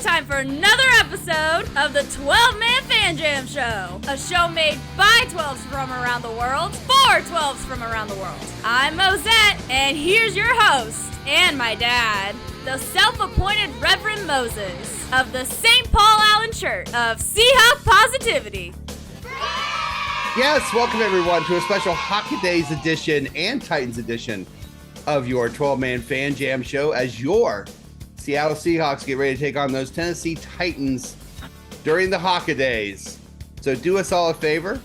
time for another episode of the 12-Man Fan Jam Show. A show made by 12s from around the world, for 12s from around the world. I'm Mosette, and here's your host, and my dad, the self-appointed Reverend Moses of the St. Paul Allen Church of Seahawk Positivity. Yes, welcome everyone to a special Hawkidays edition and Titans edition of your 12-Man Fan Jam Show as your Seattle Seahawks get ready to take on those Tennessee Titans during the Hawkidays. So do us all a favor.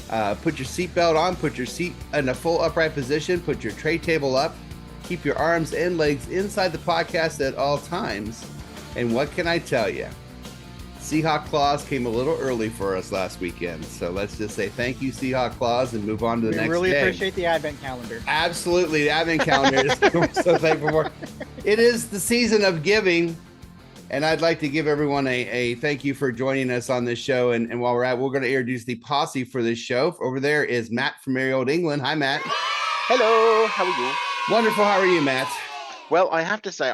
Put your seatbelt on, put your seat in a full upright position, put your tray table up, keep your arms and legs inside the podcast at all times. And what can I tell you? Seahawk Claus came a little early for us last weekend. So let's just say thank you, Seahawk Claus, and move on to the next day. We really appreciate the Advent calendar. Absolutely. The Advent calendar is we're so thankful for. It is the season of giving. And I'd like to give everyone a thank you for joining us on this show. And while we're going to introduce the posse for this show. Over there is Matt from merry old England. Hi, Matt. Hello. How are you? Wonderful. How are you, Matt? Well, I have to say,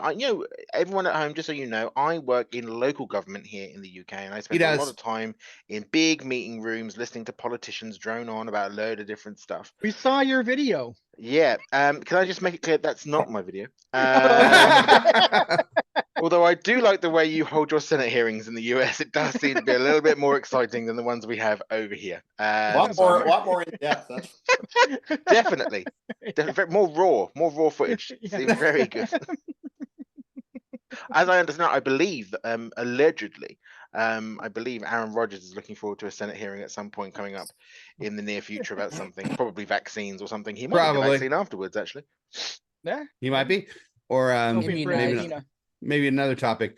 everyone at home, just so you know, I work in local government here in the UK, and I spend a lot of time in big meeting rooms listening to politicians drone on about a load of different stuff. We saw your video. Yeah. Can I just make it clear that's not my video? Although I do like the way you hold your Senate hearings in the US. It does seem to be a little bit more exciting than the ones we have over here. A lot more in depth. Definitely. More raw footage. Yeah. Seems very good. As I understand, I believe that allegedly, I believe Aaron Rodgers is looking forward to a Senate hearing at some point coming up in the near future about something, probably vaccines or something. He might get a vaccine afterwards, actually. Yeah, he might be, or maybe another topic.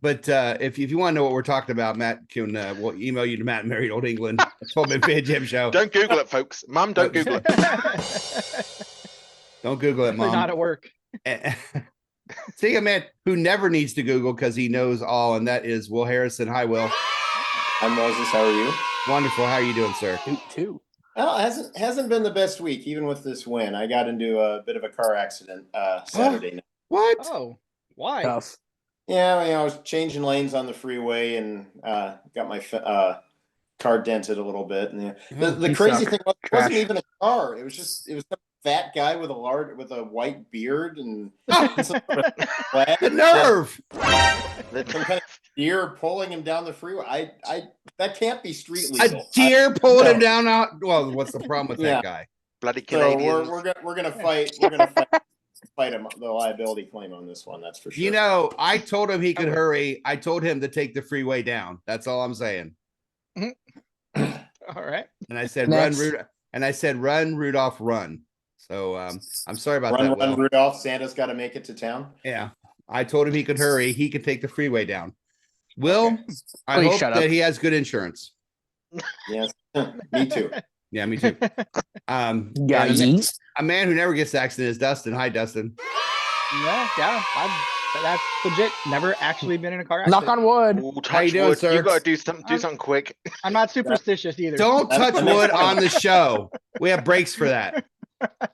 But if you want to know what we're talking about, Matt can we'll email you to Matt in merry old England. That's what my Fan Jam Show. Don't Google it, folks. Mom, don't Google it. Don't Google it, Mom. Not at work. See a man who never needs to Google because he knows all, and that is Will Harrison. Hi, Will. Hi, Moses. How are you? Wonderful. How are you doing, sir? Too. Well, it hasn't been the best week, even with this win. I got into a bit of a car accident Saturday night. What? Oh, why? Tough. Yeah, I was changing lanes on the freeway and got my car dented a little bit. And the crazy thing was, it wasn't even a car. It was some fat guy with a white beard and the nerve. Some kind of deer pulling him down the freeway. That can't be street legal. A deer pulling him down out. Well, what's the problem with that guy? Bloody Canadians. So we're gonna fight. We're gonna fight the liability claim on this one. That's for sure. You know, I told him he could hurry. I told him to take the freeway down. That's all I'm saying. All right. And I said, run, Rudolph, run. So I'm sorry about that. Run, Rudolph. Santa's got to make it to town. Yeah. I told him he could hurry. He could take the freeway down. Will, Okay. I hope that he has good insurance. Yes. Me too. Yeah, me too. A man who never gets to accident is Dustin. Hi, Dustin. Yeah. That's legit. Never actually been in a car accident. Knock on wood. Ooh, How you doing, wood. sir? You got to do something quick. I'm not superstitious either. Don't touch wood on the show. We have breaks for that.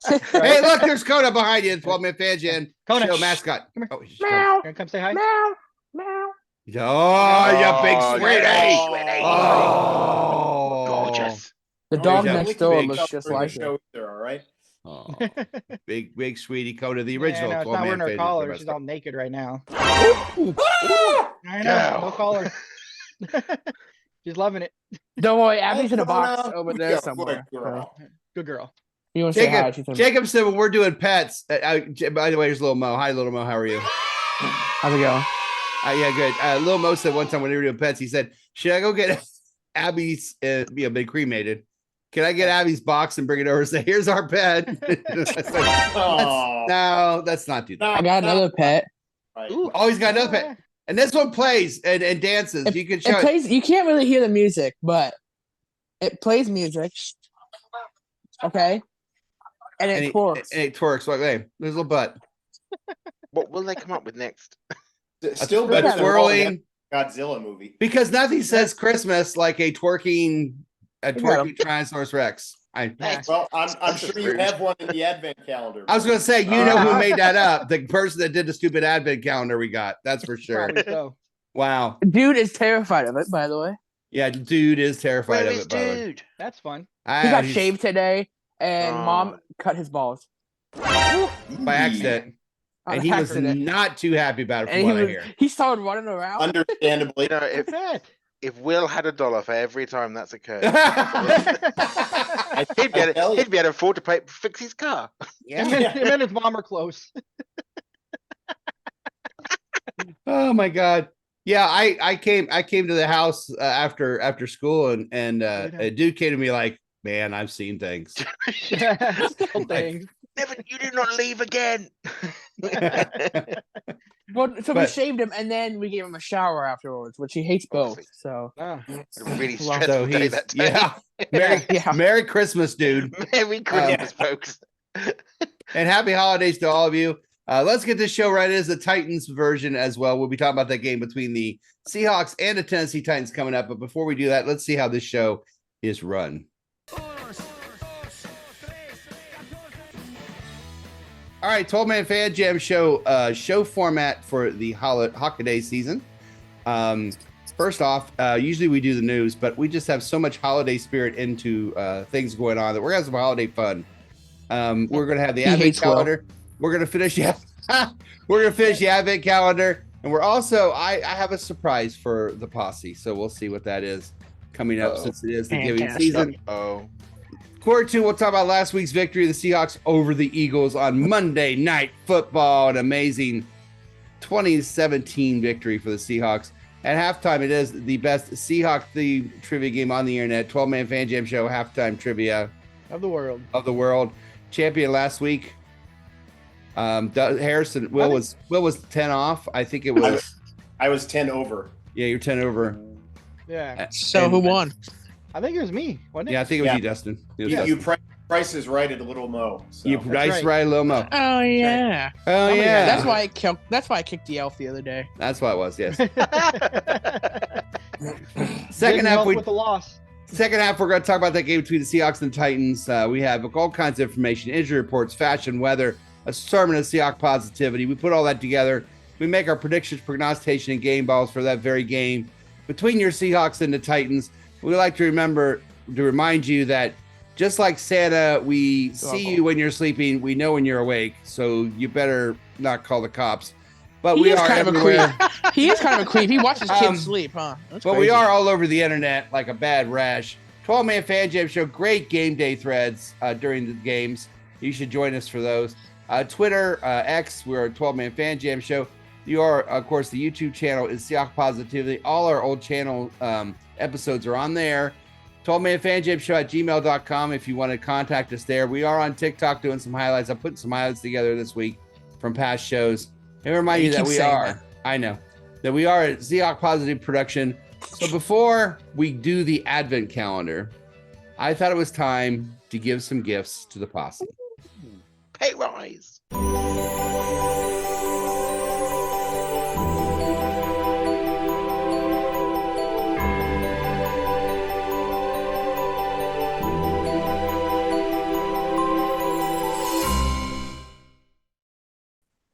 Hey, look, there's Coda behind you. 12-Man Fan Jam Show mascot. Come here. Meow. Come say hi. Meow. Meow. Oh, you big sweetie. Oh, gorgeous. The dog next door looks just like it. All right. Oh, big sweetie Coda, the original. Yeah, no, it's not wearing her 12-Man collar. Fan She's Jam. all naked right now. Ooh. I know. No collar. She's loving it. Don't worry, Abby's in a box no. over there somewhere. Good girl. You want to say hi? Jacob said when we're doing pets. By the way, here's Lil Mo. Hi, Lil Mo. How are you? How's it going? Yeah, good. Lil Mo said one time when they were doing pets, he said, "Should I go get Abby's? Been cremated? Can I get Abby's box and bring it over and say, here's our pet?" No, that's not do that. I got another pet. Ooh, oh, he's got another pet. And this one plays and dances. You can show it plays. You can't really hear the music, but it plays music. Okay. And it twerks. And it twerks. Like, hey, there's a little butt. What will they come up with next? Still better than twirling Godzilla movie. Because nothing says Christmas like a twerking Tyrannosaurus Rex. Well, I'm sure you have one in the Advent calendar. I was going to say, you know who made that up? The person that did the stupid Advent calendar we got. That's for sure. Probably so. Wow. Dude is terrified of it, by the way. Yeah, dude is terrified Where of is it. By the way. dude? That's fun. He got shaved today, and mom cut his balls by accident, on and he was accident. not too happy about it. From And what I hear, he started running around. Understandably. You know, if Will had $1 for every time that's occurred, he'd be able to afford to fix his car. Him and his mom are close. Oh my God. Yeah, I came to the house after school, and a dude came to me like, man, I've seen things. Things. Never, you did not leave again. Well, so we shaved him, and then we gave him a shower afterwards, which he hates both. So a really stressful day that day. Yeah. Merry Christmas, dude. Merry Christmas, folks. And happy holidays to all of you. Let's get this show right. It is the Titans version as well. We'll be talking about that game between the Seahawks and the Tennessee Titans coming up. But before we do that, let's see how this show is run. All right, 12-man Fan Jam show show format for the Hawkidays season. First off, usually we do the news, but we just have so much holiday spirit into things going on that we're going to have some holiday fun. We're going to have the Advent calendar. We're going to finish the Advent calendar, and we're also I have a surprise for the Posse, so we'll see what that is coming up since it is the giving season. Quarter 2, we'll talk about last week's victory of the Seahawks over the Eagles on Monday Night Football, an amazing 2017 victory for the Seahawks. At halftime, it is the best Seahawk-themed trivia game on the internet. 12-man Fan Jam show halftime trivia of the world. Champion last week. Harrison Will was 10 off. I think it was. I was 10 over. Yeah, you're 10 over. Yeah. So who won? I think it was me. Wasn't it? Yeah, I think it was you, Dustin. You price is right at a Little Mo. So. You price right at Little Mo. Oh yeah. Oh yeah. That's why I kicked the elf the other day. That's why it was. Yes. Second half with the loss. Second half, we're going to talk about that game between the Seahawks and the Titans. We have all kinds of information, injury reports, fashion, weather, a sermon of Seahawk positivity. We put all that together. We make our predictions, prognostication, and game balls for that very game between your Seahawks and the Titans. We like to remind you that just like Santa, we see you when you're sleeping. We know when you're awake, so you better not call the cops. But we are everywhere. He is kind of a creep. He watches kids sleep, huh? That's crazy. We are all over the internet like a bad rash. 12-man Fan Jam show, great game day threads during the games. You should join us for those. Twitter, X, we're a 12-man Fan Jam show. You are, of course, the YouTube channel is Seahawk Positivity. All our old channel episodes are on there. 12-man Fan Jam show at gmail.com if you want to contact us there. We are on TikTok doing some highlights. I'm putting some highlights together this week from past shows. And remind you that we are, I know, that we are a Seahawk Positive production. So before we do the Advent calendar, I thought it was time to give some gifts to the Posse. Pay rise.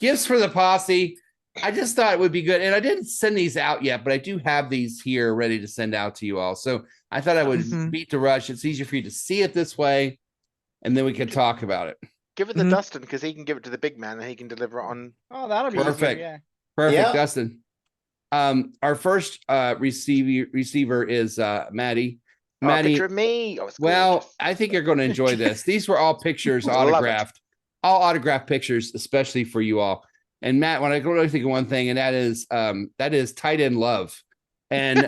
Gifts for the Posse. I just thought it would be good. And I didn't send these out yet, but I do have these here ready to send out to you all. So I thought I would beat the rush. It's easier for you to see it this way, and then we can talk about it. Give it to Dustin, because he can give it to the big man and he can deliver it on. Oh, that'll be perfect. Easy, yeah. Perfect, yeah. Dustin. Our first receiver is Maddie. Maddie, picture of me. I think you're going to enjoy this. These were all pictures autographed. All autographed pictures, especially for you all. And Matt, when I go to think of one thing, and that is tight end love. And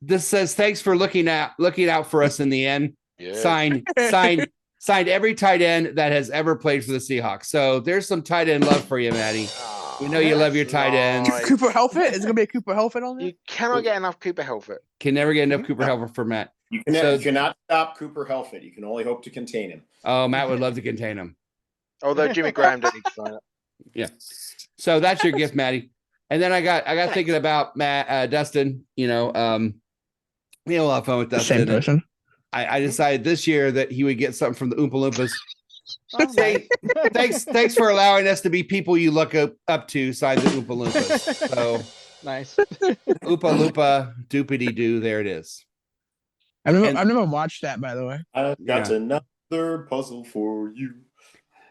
this says, thanks for looking out for us in the end. Yeah. Signed every tight end that has ever played for the Seahawks. So there's some tight end love for you, Maddie. We know you love your tight ends. Cooper Helfet? Is it going to be a Cooper Helfet on there? You cannot get enough Cooper Helfet. Can never get enough Cooper Helfet for Matt. You cannot stop Cooper Helfet. You can only hope to contain him. Oh, Matt would love to contain him. Although Jimmy Graham doesn't need to sign up. Yeah. So that's your gift, Maddie. And then I got thinking about Dustin. We had a lot of fun with Dustin. Same person. I decided this year that he would get something from the Oompa Loompas. Oh, Say, thanks for allowing us to be people you look up to, signs of Oompa Loompas. So nice. Oopa Loopa, doopity doo, there it is. I've never watched that, by the way. I've got Yeah. another puzzle for you.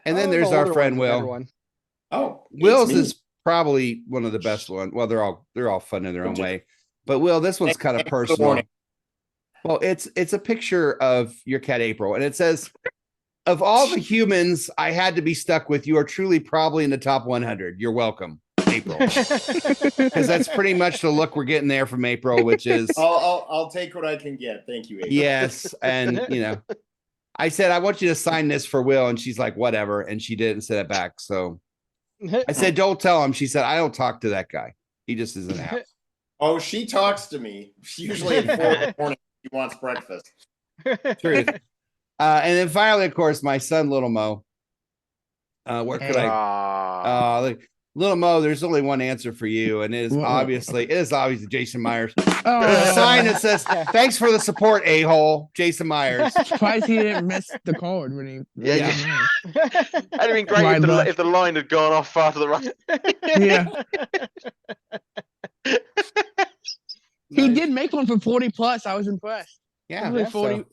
And then Oh, there's the our older friend one's a better Will. one. Oh, Will's it's me. is probably one of the best ones. Well, they're all fun in their own way. But Will, this one's kind of Thanks for the personal. warning. Well, it's a picture of your cat April, and it says, "Of all the humans I had to be stuck with, you are truly probably in the top 100. You're welcome, April." Because that's pretty much the look we're getting there from April, which is I'll take what I can get. Thank you, April. yes, and I said I want you to sign this for Will, and she's like, "Whatever," and she didn't send it back. So I said, "Don't tell him." She said, "I don't talk to that guy. He just isn't out." Oh, she talks to me. Usually at 4 in the morning. He wants breakfast. Truth. And then finally, of course, my son, Little Mo. Where could Ah. look, Little Mo, there's only one answer for you, and it is obviously Jason Myers. There's a sign that says, "Thanks for the support, a-hole, Jason Myers." Surprised he didn't miss the code when he. Yeah. That'd have been great if the line had gone off far to the right. Yeah. He did make one for 40 plus. I was impressed. Yeah, Really 40 so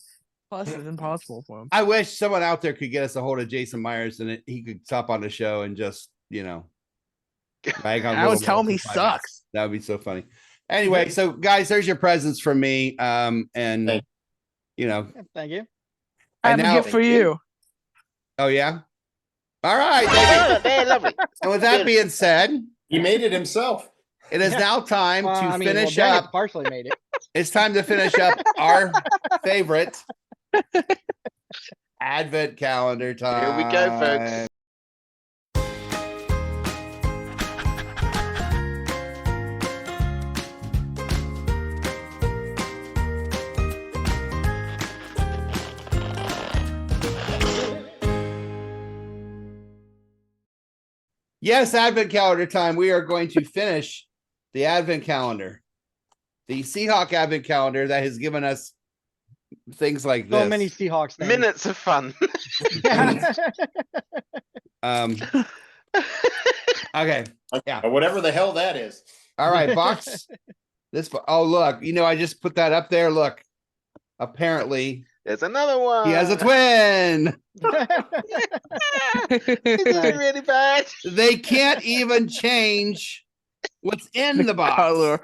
plus is impossible for him. I wish someone out there could get us a hold of Jason Myers and he could stop on the show and just bag on. I would Little tell Mo him he for 5 sucks. minutes. That would be so funny. Anyway, so guys, there's your presents from me. And Thank Thank you. I have And a now- gift for you. oh yeah. All right. Thank you. They're lovely. And with that being said, He made it himself. it is now time to finish Janet up. partially made it. It's time to finish up our favorite advent calendar time. Here we go, folks. Yes, advent calendar time. We are going to finish the advent calendar, the Seahawk advent calendar that has given us things like this. So many Seahawks things. Minutes of fun. Okay. Yeah. Whatever the hell that is. All right, box. Oh, look, I just put that up there. Look, apparently There's another one. he has a twin. This is really bad. They can't even change what's in the box. Color.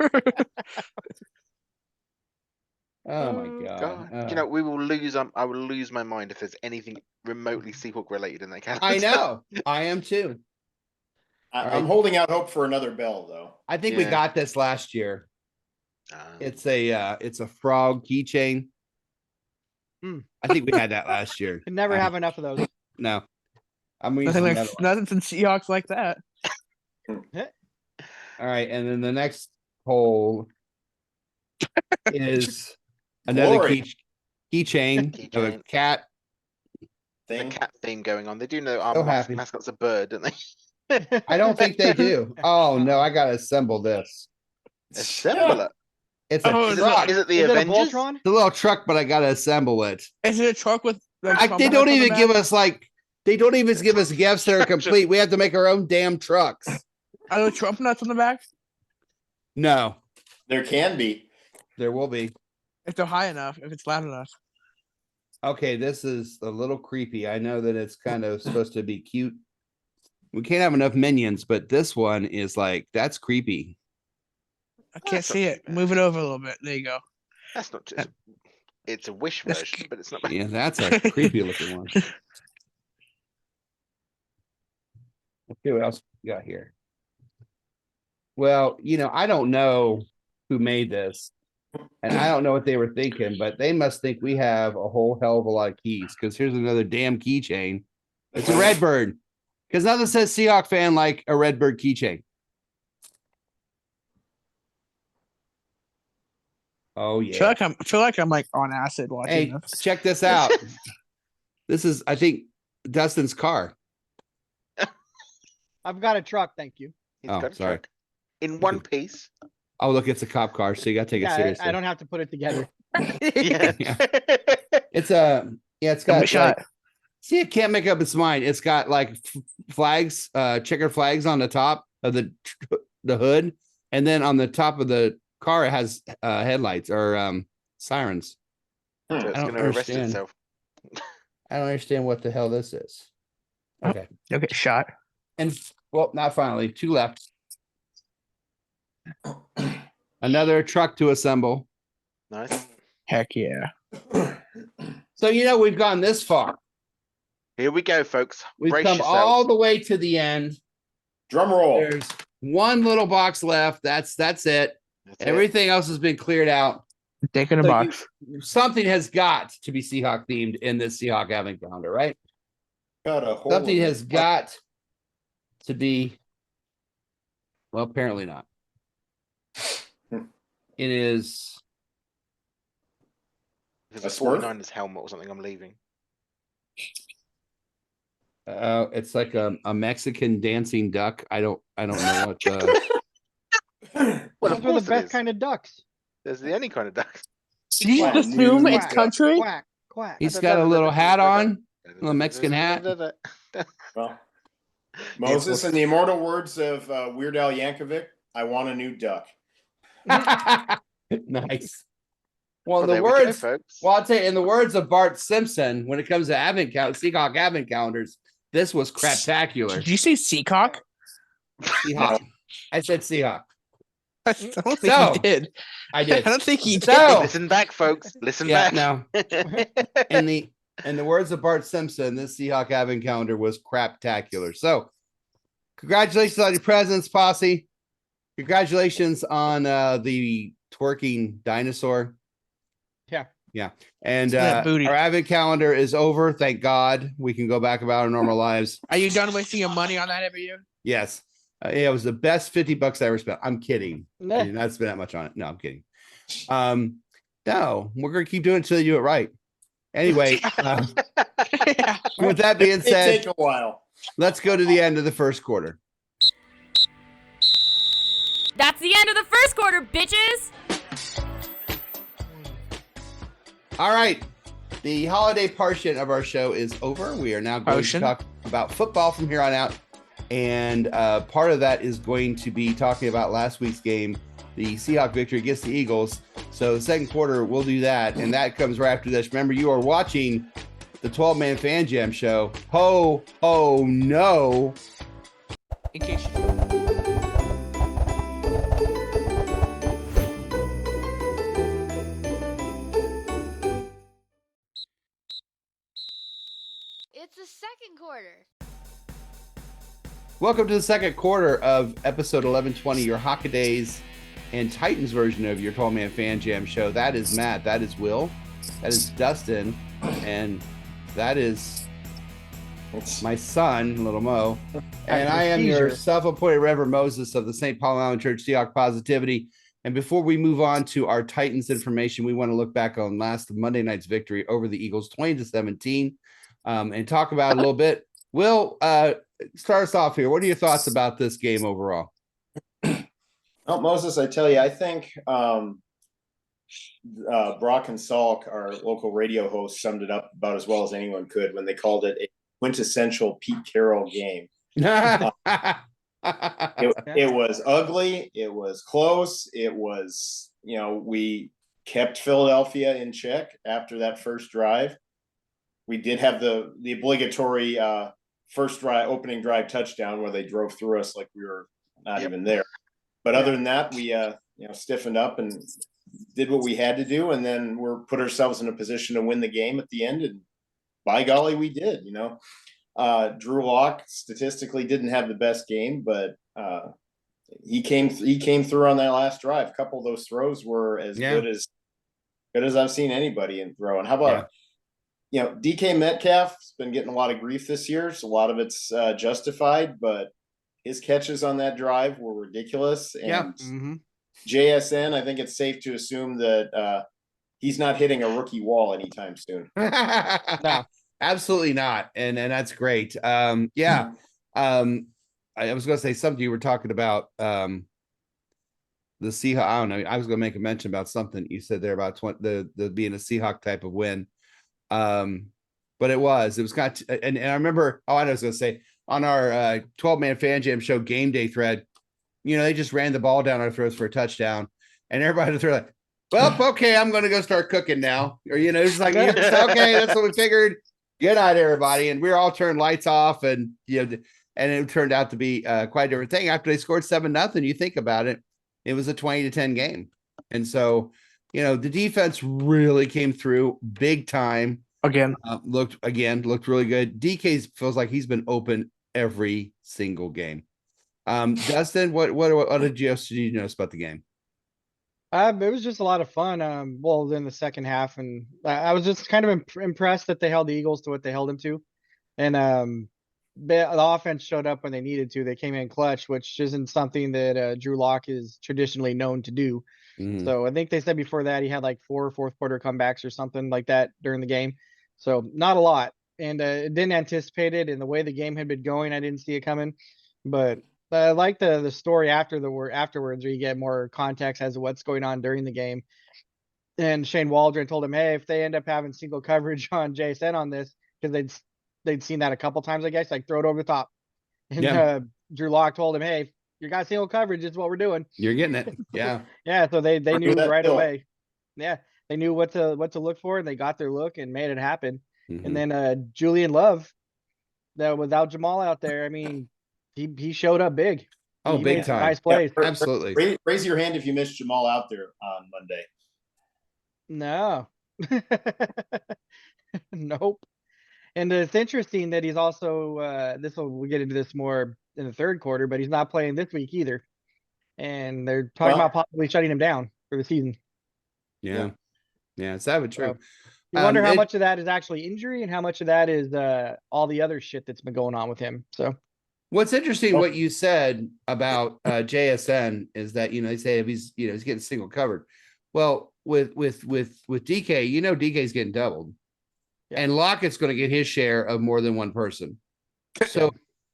Oh my god. God. We will lose. I will lose my mind if there's anything remotely Seahawk related in that calendar. I know. I am too. I'm holding out hope for another bell, though. I think we Yeah. got this last year. It's a frog keychain. I think we had that last year. Can never have enough of those. No. I'm Nothing using like nothing since Seahawks like that. All right, and then the next poll is another Glory. keychain of a Keychain. cat. The Thing. cat theme going on. They do know our So happy. mascot's a bird, don't they? I don't think they do. Oh no, I gotta assemble this. Assemble it. It's a Oh, Is truck. it the Is it a Avengers? Voltron? It's a little truck, but I gotta assemble it. Is it a truck with? They don't even give us they don't even give us gifts that are complete. We have to make our own damn trucks. Are there Trump nuts on the back? No, There can be. there will be. If they're high enough, if it's loud enough. Okay, this is a little creepy. I know that it's kind of supposed to be cute. We can't have enough minions, but this one is that's creepy. I can't That's see not it. too Move it over a little bit. There you go. That's not just. It's a Wish version, but it's not. Yeah, that's a creepy looking one. Okay, what else we got here? Well, I don't know who made this, and I don't know what they were thinking, but they must think we have a whole hell of a lot of keys, because here's another damn keychain. It's a Redbird, because nothing says Seahawk fan like a Redbird keychain. Oh I yeah. feel like I'm on acid watching Hey, this. check this out. This is, I think, Dustin's car. I've got a truck, thank you. He's Oh, got a sorry. truck in one piece. Oh, look, it's a cop car, so you gotta take it Yeah, seriously. I don't have to put it together. Yeah. It's a it's Don't be got shy. See, it can't make up its mind. It's got like flags, checker flags on the top of the hood, and then on the top of the car it has headlights or sirens. So it's going to arrest itself. I don't understand what the hell this is. Okay. You'll get shot. And well, not finally. 2 left. Another truck to assemble. Nice. Heck yeah. So we've gone this far. Here we go, folks. We've Brace come yourself. all the way to the end. Drum roll. There's one little box left. That's it. Everything else has been cleared out. Dick in a box. Something has got to be Seahawk themed in this Seahawk advent calendar, right? Something has got to be. Well, apparently not. It is. If it's a 49ers helmet or something, I'm leaving. It's like a Mexican dancing duck. I don't know what the. Well, those are the best kind of ducks. There's the only kind of duck. Did you just assume it's country? Quack, quack. He's got a little hat on, a little Mexican hat. Well, Moses, in the immortal words of Weird Al Yankovic, I want a new duck. Nice. Well, in the there we words, go, folks. well, I'll tell you, in the words of Bart Simpson, when it comes to Seahawk advent calendars, this was craptacular. Did you say Seacock? Seahawk. I said Seahawk. I don't think he did. I did. I don't think he did. So, Listen back, folks. Listen yeah, back. no. In the words of Bart Simpson, this Seahawk advent calendar was craptacular. So, congratulations on your presents, Posse. Congratulations on the twerking dinosaur. Yeah. And our advent calendar is over. Thank God. We can go back about our normal lives. Are you done wasting your money on that every year? Yes. It was the best $50 I ever spent. I'm kidding. I did not spend that much on it. No, I'm kidding. No, we're going to keep doing it until they do it right. Anyway, with that being said, It take a while. Let's go to the end of the first quarter. That's the end of the first quarter, bitches. All right. The holiday portion of our show is over. We are now going to talk about football from here on out. And part of that is going to be talking about last week's game, the Seahawk victory against the Eagles. So the second quarter, we'll do that. And that comes right after this. Remember, you are watching the 12-Man Fan Jam show. Ho, ho, no. In case It's the second quarter. Welcome to the second quarter of episode 1120, your Hawkidays and Titans version of your 12-Man Fan Jam show. That is Matt. That is Will. That is Dustin. And that is my son, Little Mo. And I am your self-appointed Reverend Moses of the St. Paul Island Church Seahawk Positivity. And before we move on to our Titans information, we want to look back on last Monday night's victory over the Eagles, 20-17, and talk about it a little bit. Will, start us off here. What are your thoughts about this game overall? Well, Moses, I tell you, I think Brock and Salk, our local radio host, summed it up about as well as anyone could when they called it a quintessential Pete Carroll game. It was ugly. It was close. It was, we kept Philadelphia in check after that first drive. We did have the obligatory first drive, opening drive touchdown where they drove through us like we were not even there. But other than that, we stiffened up and did what we had to do, and then we're put ourselves in a position to win the game at the end. And by golly, we did. Drew Lock statistically didn't have the best game, but he came through on that last drive. A couple of those throws were as good as I've seen anybody in throw. And how about DK Metcalf's been getting a lot of grief this year, so a lot of it's justified, but his catches on that drive were ridiculous. And JSN, I think it's safe to assume that he's not hitting a rookie wall anytime soon. No, absolutely not. And that's great. I was going to say something. You were talking about the Seahawk. I don't know. I was going to make a mention about something you said there about the being a Seahawk type of win. But but it was kind of, and I remember, I was going to say on our 12-man Fan Jam show game day thread, they just ran the ball down our throats for a touchdown, and everybody had to throw like, well, okay, I'm going to go start cooking now. Or, it's like, okay, that's what we figured. Good night, everybody. And we all turned lights off, and, and it turned out to be quite a different thing. After they scored 7-0, you think about it, it was a 20-10 game. And so, the defense really came through big time. Again. Looked really good. DK feels like he's been open every single game. Dustin, what did you notice about the game? It was just a lot of fun. Well, in the second half, and I was just kind of impressed that they held the Eagles to what they held them to, and the offense showed up when they needed to. They came in clutch, which isn't something that Drew Lock is traditionally known to do. Mm-hmm. So I think they said before that he had like 4 fourth quarter comebacks or something like that during the game. So not a lot, and didn't anticipate it. And the way the game had been going, I didn't see it coming, but. I like the story afterwards where you get more context as to what's going on during the game. And Shane Waldron told him, hey, if they end up having single coverage on JSN on this, because they'd seen that a couple times, I guess, like throw it over the top. And Drew Lock told him, hey, if you got single coverage, is what we're doing. You're getting it. Yeah. Yeah. So they knew right away. Yeah. They knew what to look for, and they got their look and made it happen. Mm-hmm. And then Julian Love, that without Jamal out there, I mean, he showed up big. Oh, big time. Nice plays. Yeah, absolutely. Raise your hand if you missed Jamal out there on Monday. No. Nope. And it's interesting that he's also we'll get into this more in the third quarter, but he's not playing this week either. And they're talking about possibly shutting him down for the season. Yeah. It's that true. So, you wonder how much of that is actually injury and how much of that is all the other shit that's been going on with him. So what's interesting, what you said about JSN is that, they say if he's, he's getting single covered. Well, with DK, DK's getting doubled. Yeah. And Lockett's going to get his share of more than one person. So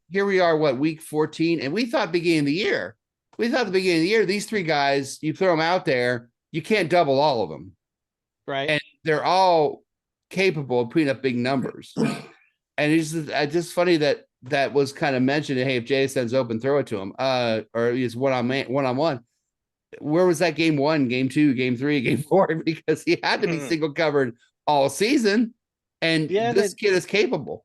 here we are, week 14? And we thought beginning of the year, these three guys, you throw them out there, you can't double all of them. Right. And they're all capable of putting up big numbers. And it's just funny that was kind of mentioned. Hey, if JSN's open, throw it to him. Or he's one-on-one. Where was that game 1, game 2, game 3, game 4? Because he had to be single covered all season. And this kid is capable.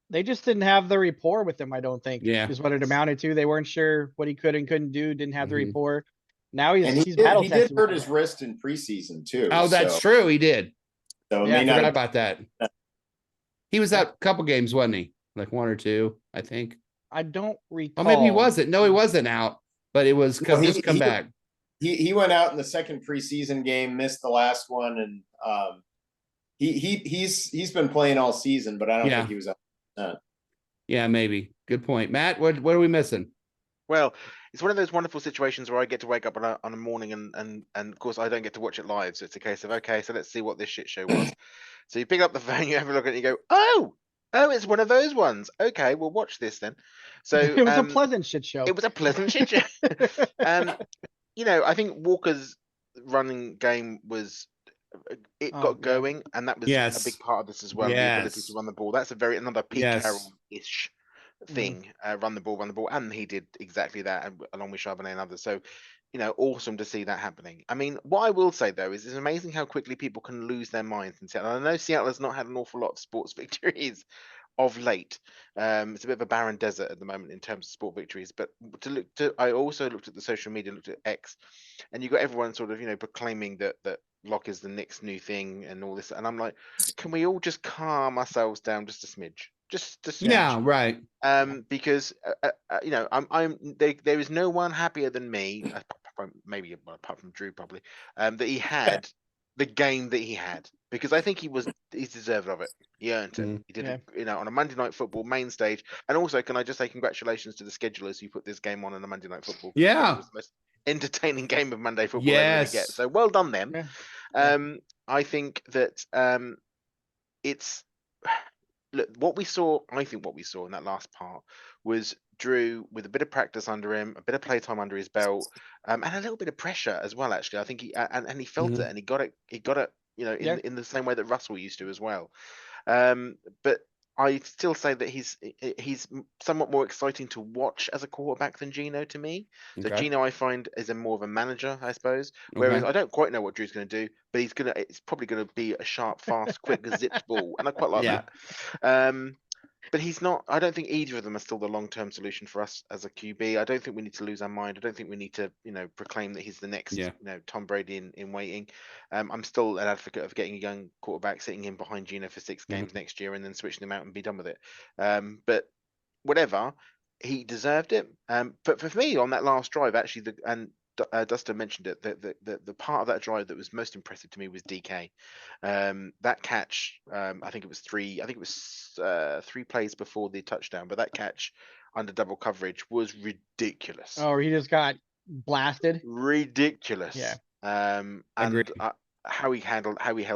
They just didn't have the rapport with him, I don't think. Yeah. Is what it amounted to. They weren't sure what he could and couldn't do, didn't have the rapport. Now he did hurt his wrist in preseason too. Oh, that's true. He did. So I forgot about that. He was out a couple games, wasn't he? Like 1 or 2, I think. I don't recall. Oh, maybe he wasn't. No, he wasn't out, but it was just come back. He went out in the second preseason game, missed the last one, and he's been playing all season, but I don't think he was out. Yeah, maybe. Good point, Matt. What are we missing? Well, it's one of those wonderful situations where I get to wake up on a morning and of course I don't get to watch it live. So it's a case of, okay, so let's see what this shit show was. So you pick up the phone, you have a look at it, and you go, oh, it's one of those ones. Okay, we'll watch this then. So it was a pleasant shit show. It was a pleasant shit show. I think Walker's running game got going, and that was a big part of this as well. The ability to run the ball. That's another Pete Carroll-ish thing. Run the ball, and he did exactly that, along with Charbonnet and others. So, awesome to see that happening. I mean, what I will say though is it's amazing how quickly people can lose their minds in Seattle. And I know Seattle has not had an awful lot of sports victories of late. It's a bit of a barren desert at the moment in terms of sport victories. But I also looked at the social media, looked at X, and you got everyone sort of proclaiming that Locke is the next new thing and all this. And I'm like, can we all just calm ourselves down just a smidge? Just a smidge. Yeah, right. Because there is no one happier than me, maybe apart from Drew probably, that he had the game that he had, because I think he's deserved of it. He earned it. He did it, on a Monday Night Football main stage. And also, can I just say congratulations to the schedulers who put this game on a Monday Night Football? Yeah, it was the most entertaining game of Monday Football ever to get. So well done them. I think that it's look, what we saw in that last part was Drew with a bit of practice under him, a bit of playtime under his belt, and a little bit of pressure as well. Actually, I think he felt it, and he got it. In the same way that Russell used to as well. But I still say that he's somewhat more exciting to watch as a quarterback than Gino to me. So Okay. Gino I find is a more of a manager, I suppose. Whereas I don't quite know what Drew's going to do, but it's probably going to be a sharp, fast, quick, zipped ball, and I quite like Yeah. that. But he's not. I don't think either of them are still the long-term solution for us as a QB. I don't think we need to lose our mind. I don't think we need to, proclaim that he's the next, Tom Brady in waiting. I'm still an advocate of getting a young quarterback, sitting him behind Gino for 6 games next year, and then switching him out and be done with it. But whatever, he deserved it. But for me, on that last drive, actually, Dustin mentioned it. The part of that drive that was most impressive to me was DK. That catch, I think it was 3 plays before the touchdown, but that catch under double coverage was ridiculous. Oh, he just got blasted. Ridiculous. Yeah. And Agreed. how he held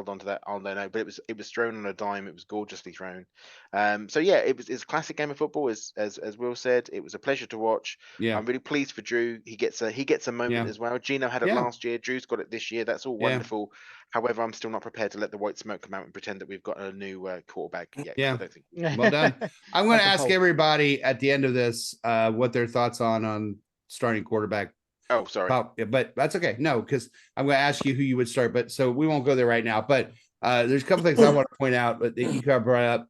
on to that, I don't know, but it was thrown on a dime. It was gorgeously thrown. So yeah, it's a classic game of football, as Will said. It was a pleasure to watch. Yeah. I'm really pleased for Drew. He gets a moment as well. Gino had it last year. Drew's got it this year. That's all wonderful. However, I'm still not prepared to let the white smoke come out and pretend that we've got a new quarterback yet. Yeah. I don't think. Well done. I'm going to ask everybody at the end of this what their thoughts on starting quarterback. Oh, sorry. But that's okay. No, because I'm going to ask you who you would start. But so we won't go there right now. But there's a couple things I want to point out that you could brought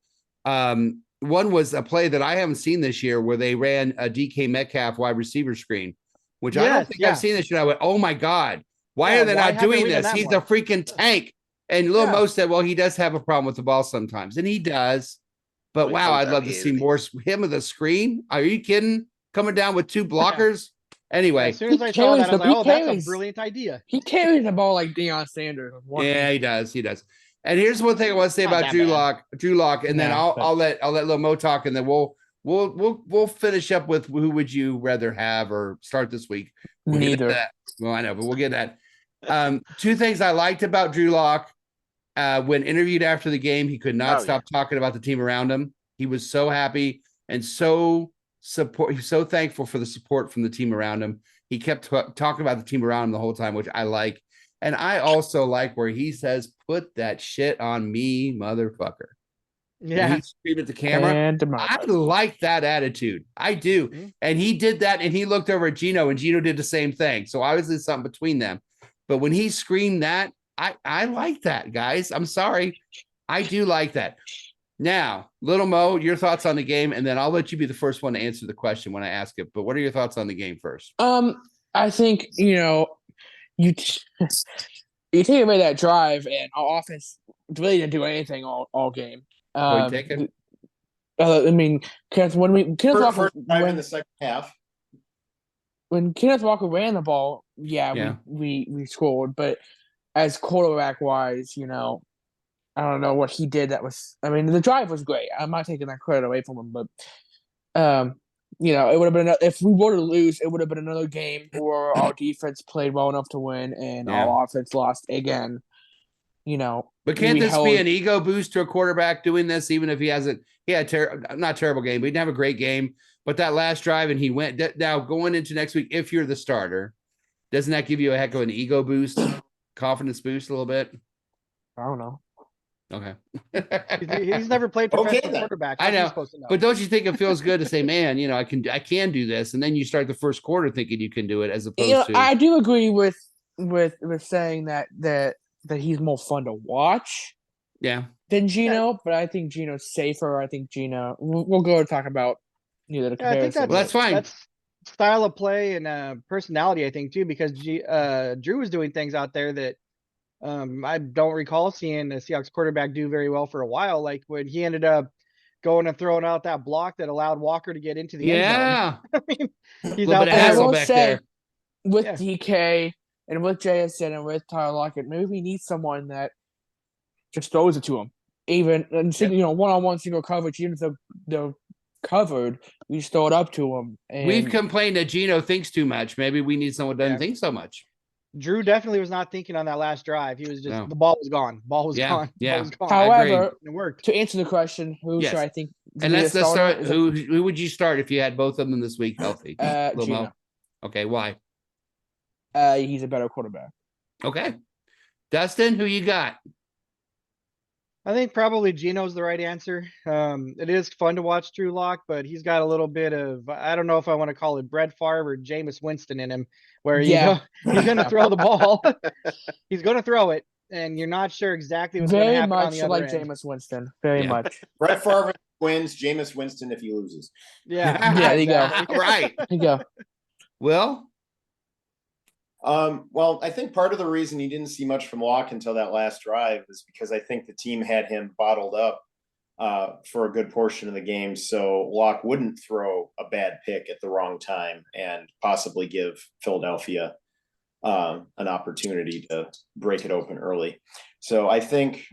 up. One was a play that I haven't seen this year where they ran a DK Metcalf wide receiver screen, which I don't think I've seen this year. I went, oh my God, why are they not doing this? He's a freaking tank. And Lil Mo said, well, he does have a problem with the ball sometimes. And he does. But wow, I'd love to see more him with a screen. Are you kidding? Coming down with 2 blockers. Anyway, as soon as I saw that, I was like, "Oh, that's a brilliant idea." He carries the ball like Deion Sanders. Yeah, he does. He does. And here's one thing I want to say about Drew Lock, and then I'll let Lil Mo talk, and then we'll finish up with who would you rather have or start this week. Neither. Well, I know, but we'll get that. 2 things I liked about Drew Lock. When interviewed after the game, he could not stop talking about the team around him. He was so happy and so he's so thankful for the support from the team around him. He kept talking about the team around him the whole time, which I like. And I also like where he says, "Put that shit on me, motherfucker." Yeah. And he screamed at the camera. I like that attitude. I do. Mm-hmm. And he did that, and he looked over at Gino, and Gino did the same thing. So obviously there's something between them. But when he screamed that, I like that, guys. I'm sorry. I do like that. Now, Little Mo, your thoughts on the game, and then I'll let you be the first one to answer the question when I ask it. But what are your thoughts on the game first? I think, you take away that drive, and our offense really didn't do anything all game. I mean, because when Kenneth Walker in the second half, when Kenneth Walker ran the ball, we scored. But as quarterback wise, I don't know what he did. The drive was great. I'm not taking that credit away from him, but it would have been if we were to lose, it would have been another game where our defense played well enough to win and our offense lost again. But can't this be an ego boost to a quarterback doing this, even if he had not terrible game, but he didn't have a great game. But that last drive, and he went now going into next week. If you're the starter, doesn't that give you a heck of an ego boost, confidence boost a little bit? I don't know. Okay. He's never played professional quarterback. I know. But don't you think it feels good to say, man, I can do this, and then you start the first quarter thinking you can do it, as opposed to. I do agree with saying that he's more fun to watch. Yeah. Than Gino, but I think Gino's safer. I think Gino. We'll go talk about the comparison. I think that's fine. That's style of play and personality, I think, too, because Drew was doing things out there that. I don't recall seeing the Seahawks quarterback do very well for a while. Like when he ended up going and throwing out that block that allowed Walker to get into the end zone. I mean, he's out there. I will say, with DK and with JSN and with Tyler Lockett, maybe we need someone that just throws it to him. Even one-on-one single coverage, even if they're covered, we just throw it up to him. And we've complained that Gino thinks too much. Maybe we need someone who doesn't think so much. Drew definitely was not thinking on that last drive. He was just the ball was gone. Ball was gone. Yeah. Was gone. However, it worked. To answer the question, who should I think? And let's start. Who would you start if you had both of them this week healthy? Gino. Okay, why? He's a better quarterback. Okay, Dustin, who you got? I think probably Gino's the right answer. It is fun to watch Drew Lock, but he's got a little bit of, I don't know if I want to call it Brett Favre or Jameis Winston in him, where he's going to throw the ball. He's going to throw it, and you're not sure exactly what's going to happen on the other end. Very much like Jameis Winston. Very much. Brett Favre wins, Jameis Winston if he loses. Yeah. There you go. Right. There you go. Will? Well, I think part of the reason he didn't see much from Locke until that last drive is because I think the team had him bottled up for a good portion of the game, so Locke wouldn't throw a bad pick at the wrong time and possibly give Philadelphia an opportunity to break it open early. So I think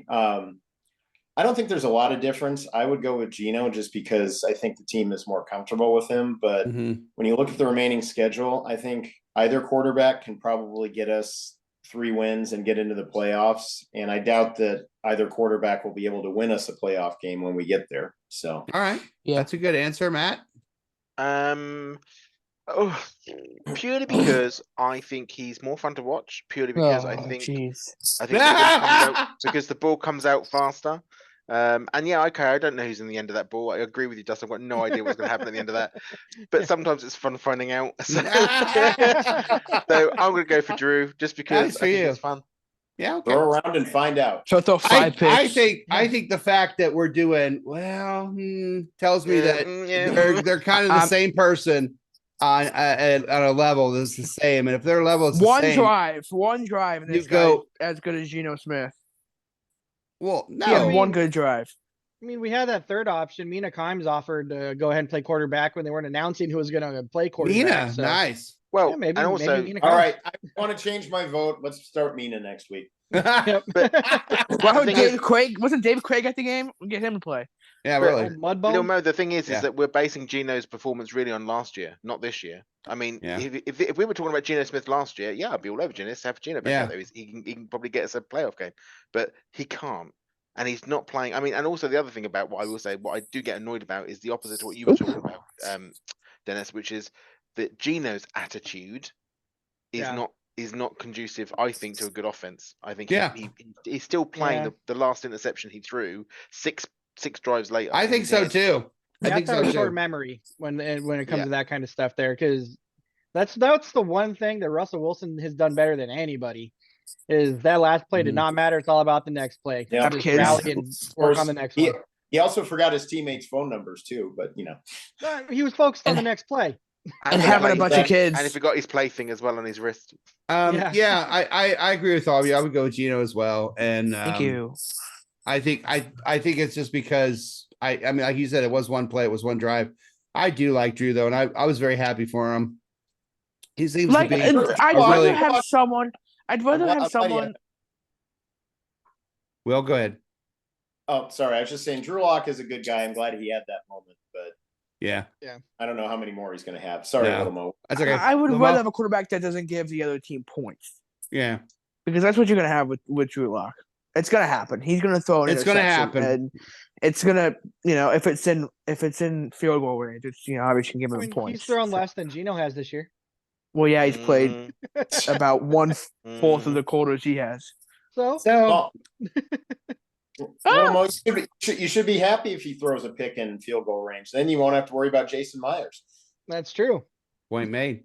I don't think there's a lot of difference. I would go with Gino just because I think the team is more comfortable with him. But when you look at the remaining schedule, I think either quarterback can probably get us 3 wins and get into the playoffs. And I doubt that either quarterback will be able to win us a playoff game when we get there. So, all right. Yeah, that's a good answer, Matt. Purely because I think he's more fun to watch. Purely because I think because the ball comes out faster. And yeah, okay, I don't know who's in the end of that ball. I agree with you, Dustin. I've got no idea what's going to happen at the end of that. But sometimes it's fun finding out. So, I'm going to go for Drew just because I think it's fun. Yeah, okay. Throw around and find out. So throw 5 picks. I think the fact that we're doing tells me that they're kind of the same person on a level that's the same. And if their level is the same, one drive, and this guy as good as Geno Smith. Well, no. He had one good drive. I mean, we had that third option. Mina Kimes offered to go ahead and play quarterback when they weren't announcing who was going to play quarterback. Mina, nice. Well, yeah, maybe, and also, maybe all right, I want to change my vote. Let's start Mina next week. Yep. David Craig wasn't David Craig at the game? We'll get him to play. Yeah, really. Mudbone? Mo, the thing is that we're basing Geno's performance really on last year, not this year. I mean, if we were talking about Geno Smith last year, I'd be all over Geno. Have Geno back out there. He can probably get us a playoff game, but he can't. And he's not playing. I mean, and also the other thing about what I will say, what I do get annoyed about is the opposite to what you were talking about, Dennis, which is that Geno's attitude is not conducive, I think, to a good offense. I think he's still playing the last interception he threw six drives later. I think so too. I think so too. Short memory when it comes to that kind of stuff there, because that's the one thing that Russell Wilson has done better than anybody. Is that last play did not matter. It's all about the next play. Yeah, just rally and work on the next one. He also forgot his teammates' phone numbers too, but he was focused on the next play. And having a bunch of kids. And he forgot his plaything as well on his wrist. I agree with all of you. I would go with Gino as well. And thank you. I think it's just because I mean, like you said, it was one play, it was one drive. I do like Drew though, and I was very happy for him. He seems to be. I'd rather have someone. Well, go ahead. Oh, sorry. I was just saying Drew Lock is a good guy. I'm glad he had that moment, but yeah. I don't know how many more he's going to have. Sorry, Little Mo. That's okay. I would rather have a quarterback that doesn't give the other team points. Yeah. Because that's what you're going to have with Drew Lock. It's going to happen. He's going to throw an interception. It's going to happen. And it's going to, if it's in field goal range, it's, obviously give him points. He's thrown less than Gino has this year. Well, yeah, he's played about 1/4 of the quarters he has. So Mo, you should be happy if he throws a pick in field goal range. Then you won't have to worry about Jason Myers. That's true. Point made.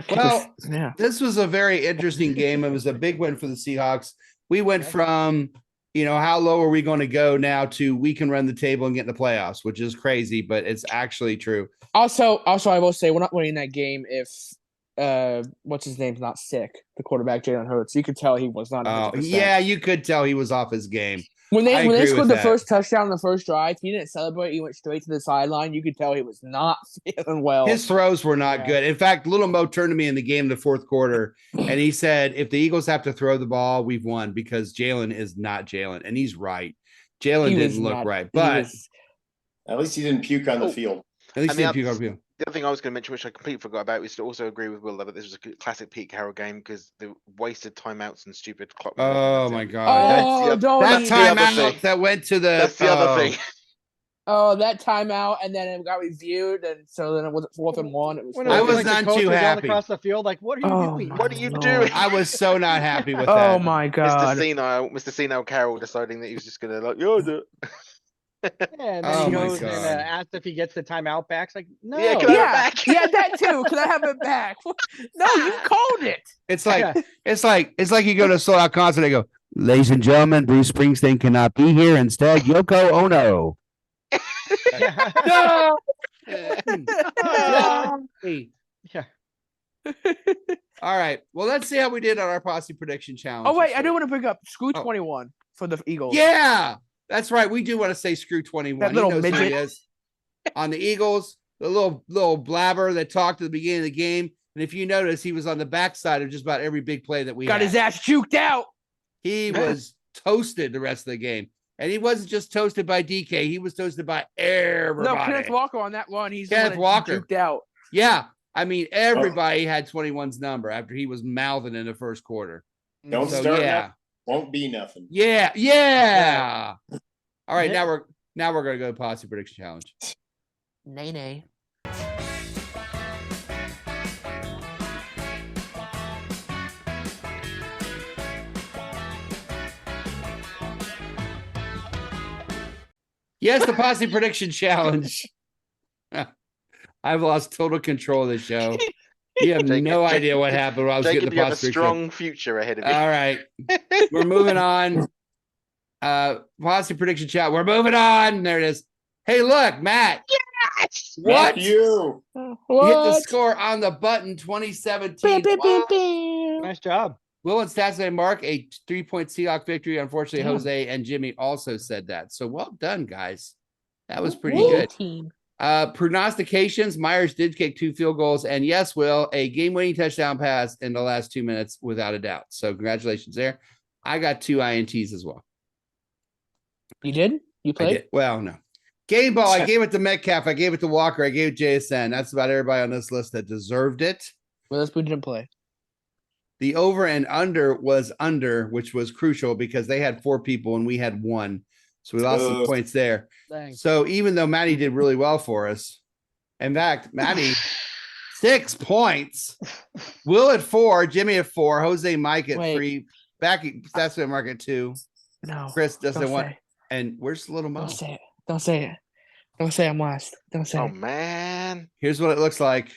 Well, this was a very interesting game. It was a big win for the Seahawks. We went from, how low are we going to go now to we can run the table and get in the playoffs, which is crazy, but it's actually true. Also, I will say we're not winning that game if what's his name's not sick. The quarterback Jalen Hurts. You could tell he was not. Yeah, you could tell he was off his game. When they scored the first touchdown in the first drive, he didn't celebrate. He went straight to the sideline. You could tell he was not feeling well. His throws were not good. In fact, Little Mo turned to me in the game in the fourth quarter, and he said, if the Eagles have to throw the ball, we've won because Jalen is not Jalen. And he's right. Jalen didn't look right. But at least he didn't puke on the field. At least he didn't puke on the field. The other thing I was going to mention, which I completely forgot about, is to also agree with Will that this was a classic Pete Carroll game because the wasted timeouts and stupid clock. Oh my God! That timeout that went to the. That's the other thing. Oh, that timeout, and then it got reviewed, and so then it wasn't 4th and 1. It was. When I it was like, not the coach too was yelling happy. across the field, like, what are you doing? my What are you Lord. doing? I was so not happy with Oh that. my Mr. God! Senile Carroll deciding that he was just gonna like, yeah, do it. Yeah, and then Oh he my goes and God. asks if he gets the timeout back. It's like, no. Yeah, can I have it Yeah, back? yeah, that too. Can I have it back? No, you called it. It's like it's like you go to a sold out concert. They go, ladies and gentlemen, Bruce Springsteen cannot be here. Instead, Yoko Ono. No. Yeah. All right. Well, let's see how we did on our posse prediction challenge. Oh wait, I do want to bring up screw 21 for the Eagles. Yeah, that's right. We do want to say screw 21. That little he knows who midget. he is. On the Eagles, the little blabber that talked at the beginning of the game. And if you notice, he was on the backside of just about every big play that we Got had. his ass juked out. He was toasted the rest of the game. And he wasn't just toasted by DK. He was toasted by everybody. No, Kenneth Walker on that run. He's Kenneth Walker. juked out. Yeah. I mean, everybody had 21's number after he was mouthing in the first quarter. Don't So, start. yeah. Nothing. Won't be nothing. Yeah. Yeah. All right. Now we're going to go to Posse Prediction Challenge. Nay. Yes, the Posse Prediction Challenge. I've lost total control of the show. You have no idea what happened when I was Jacob, getting the you have a Posse Prediction. strong future ahead of you. All right. We're moving on. Posse Prediction Challenge. We're moving on. There it is. Hey, look, Matt. Yes! What? You. You hit the score on the button 2017. Nice job. Will and Stats mark a 3-point Seahawk victory. Unfortunately, Jose and Jimmy also said that. So well done, guys. That was pretty good. Team. Prognostications, Myers did kick 2 field goals. And yes, Will, a game-winning touchdown pass in the last 2 minutes, without a doubt. So congratulations there. I got 2 INTs as well. You did? You I played? did. Well, no. Game ball, I gave it to Metcalf. I gave it to Walker. I gave it to JSN. That's about everybody on this list that deserved it. Well, that's we didn't play. The over and under was under, which was crucial because they had 4 people and we had 1. So we lost some points there. Dang. So even though Maddie did really well for us, in fact, Maddie, 6 points. Will at 4, Jimmy at 4, Jose Mike at 3, Becky, that's what Mark at 2. No. Chris doesn't don't want. say. And where's the little Mo? Don't say it. Don't say it. Don't say I'm last. Don't say Oh it. man. Here's what it looks like.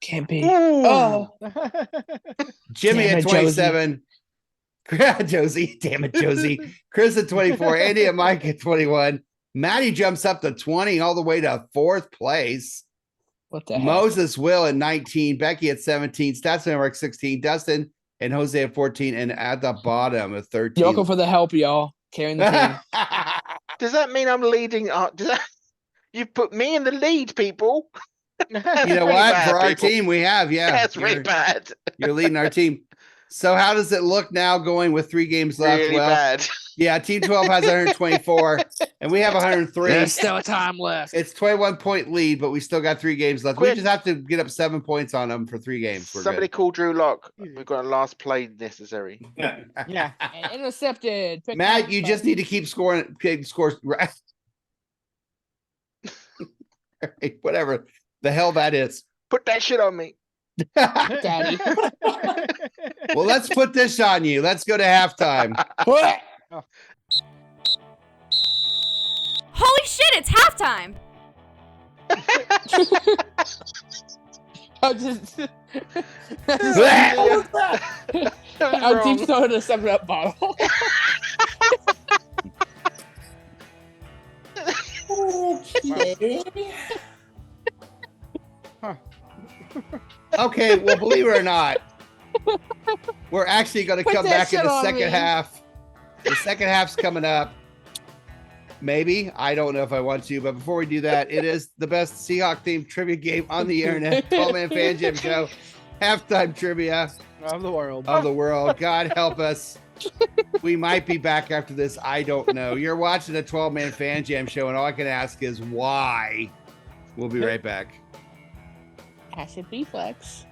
Can't be. Ooh. Oh. Jimmy Damn at it, 27. Josie. Damn it, Josie. Chris at 24. Andy and Mike at 21. Maddie jumps up to 20 all the way to 4th place. What the heck? Moses Will at 19. Becky at 17. Stats at 16. Dustin and Jose at 14. And at the bottom at 13. You're welcome for the help, y'all. Carrying the team. Does that mean I'm leading? You've put me in the lead, people. You know what? For our team, we have. Yeah. That's really bad. You're leading our team. So how does it look now going with 3 games left? Really bad. Yeah, Team 12 has 124, and we have 103. There's still time left. It's 21-point lead, but we still got 3 games left. Quick. We just have to get up 7 points on them for 3 games. We're Somebody good. call Drew Lock. We've got a last play necessary. Yeah. And intercepted. Pick Matt, up. you just need to keep scoring. Scores. Whatever the hell that is. Put that shit on me. Daddy. Well, let's put this on you. Let's go to halftime. What? Holy shit, it's halftime! I just. That was Our team wrong. started a 7-Up bottle. Okay, well, believe it or not, we're actually going to Put come that back in shit the on second me. half. The second half's coming up. Maybe. I don't know if I want to, but before we do that, it is the best Seahawk themed trivia game on the internet. 12-man Fan Jam Show. Halftime trivia Of the world. of the world. God help us. We might be back after this. I don't know. You're watching a 12-man Fan Jam Show, and all I can ask is why. We'll be right back. Acid reflex.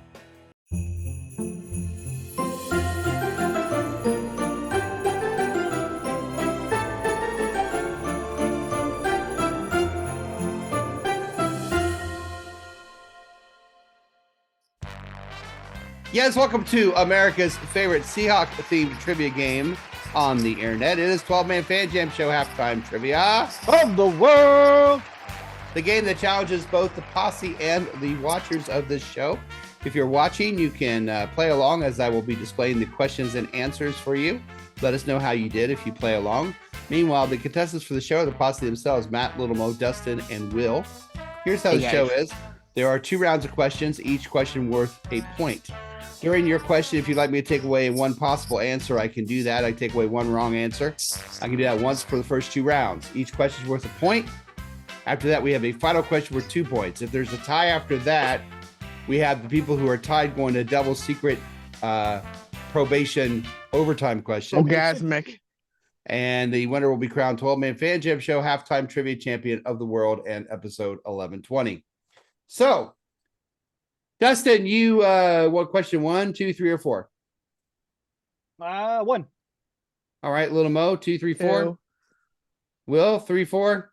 Yes, welcome to America's favorite Seahawk-themed trivia game on the internet. It is 12-Man Fan Jam Show Halftime Trivia of the world. The game that challenges both the posse and the watchers of this show. If you're watching, you can play along as I will be displaying the questions and answers for you. Let us know how you did if you play along. Meanwhile, the contestants for the show are the posse themselves, Matt, Little Mo, Dustin, and Will. Here's how the show is. There are 2 rounds of questions, each question worth a point. During your question, if you'd like me to take away one possible answer, I can do that. I take away one wrong answer. I can do that once for the first 2 rounds. Each question is worth a point. After that, we have a final question worth 2 points. If there's a tie after that, we have the people who are tied going to double secret probation overtime question. Orgasmic. And the winner will be crowned 12-Man Fan Jam Show Halftime Trivia Champion of the World and episode 1120. So, Dustin, you what question 1, 2, 3, or 4? 1. All right, Little Mo, 2, 3, 4. 2. Will, 3, 4.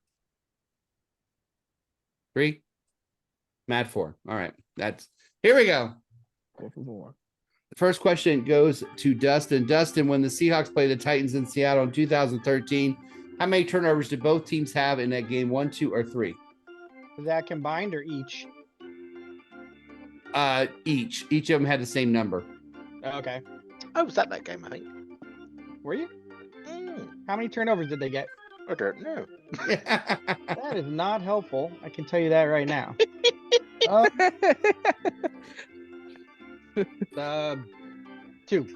3. Matt, 4. All right, here we go. 4. The first question goes to Dustin. Dustin, when the Seahawks played the Titans in Seattle in 2013, how many turnovers did both teams have in that game? 1, 2, or 3? Is that combined or each? Each. Each of them had the same number. Okay. I was at that game, I think. Were you? Mm, How many turnovers did they get? I don't know. That is not helpful. I can tell you that right now. 2.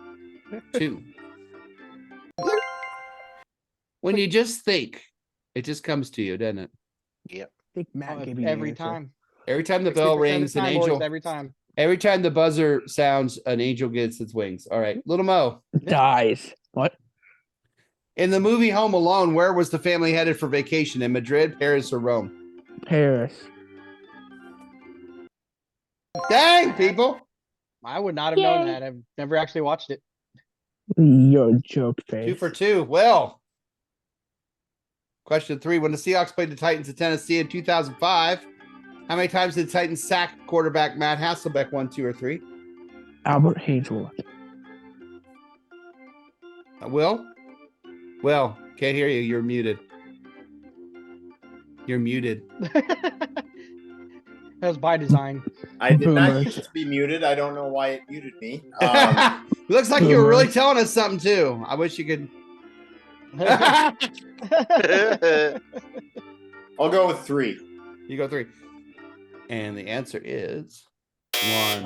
2. When you just think, it just comes to you, doesn't it? Yep. I think Matt gave you Every the answer. time. Every time the bell 60% rings, of an the time, angel. boys, every time. Every time the buzzer sounds, an angel gets its wings. All right, Little Mo. Dies. What? In the movie Home Alone, where was the family headed for vacation? In Madrid, Paris, or Rome? Paris. Dang, people. I would not have known that. I've never actually watched it. You're a joke face. 2 for 2. Well, question 3. When the Seahawks played the Titans in Tennessee in 2005, how many times did the Titans sack quarterback Matt Hasselbeck? 1, 2, or 3? Albert Hainsworth. Will? Will, can't hear you. You're muted. You're muted. That was by design. I did not Boomers. used to be muted. I don't know why it muted me. Looks like you were really telling us something too. I wish you could. I'll go with 3. You go 3. And the answer is 1.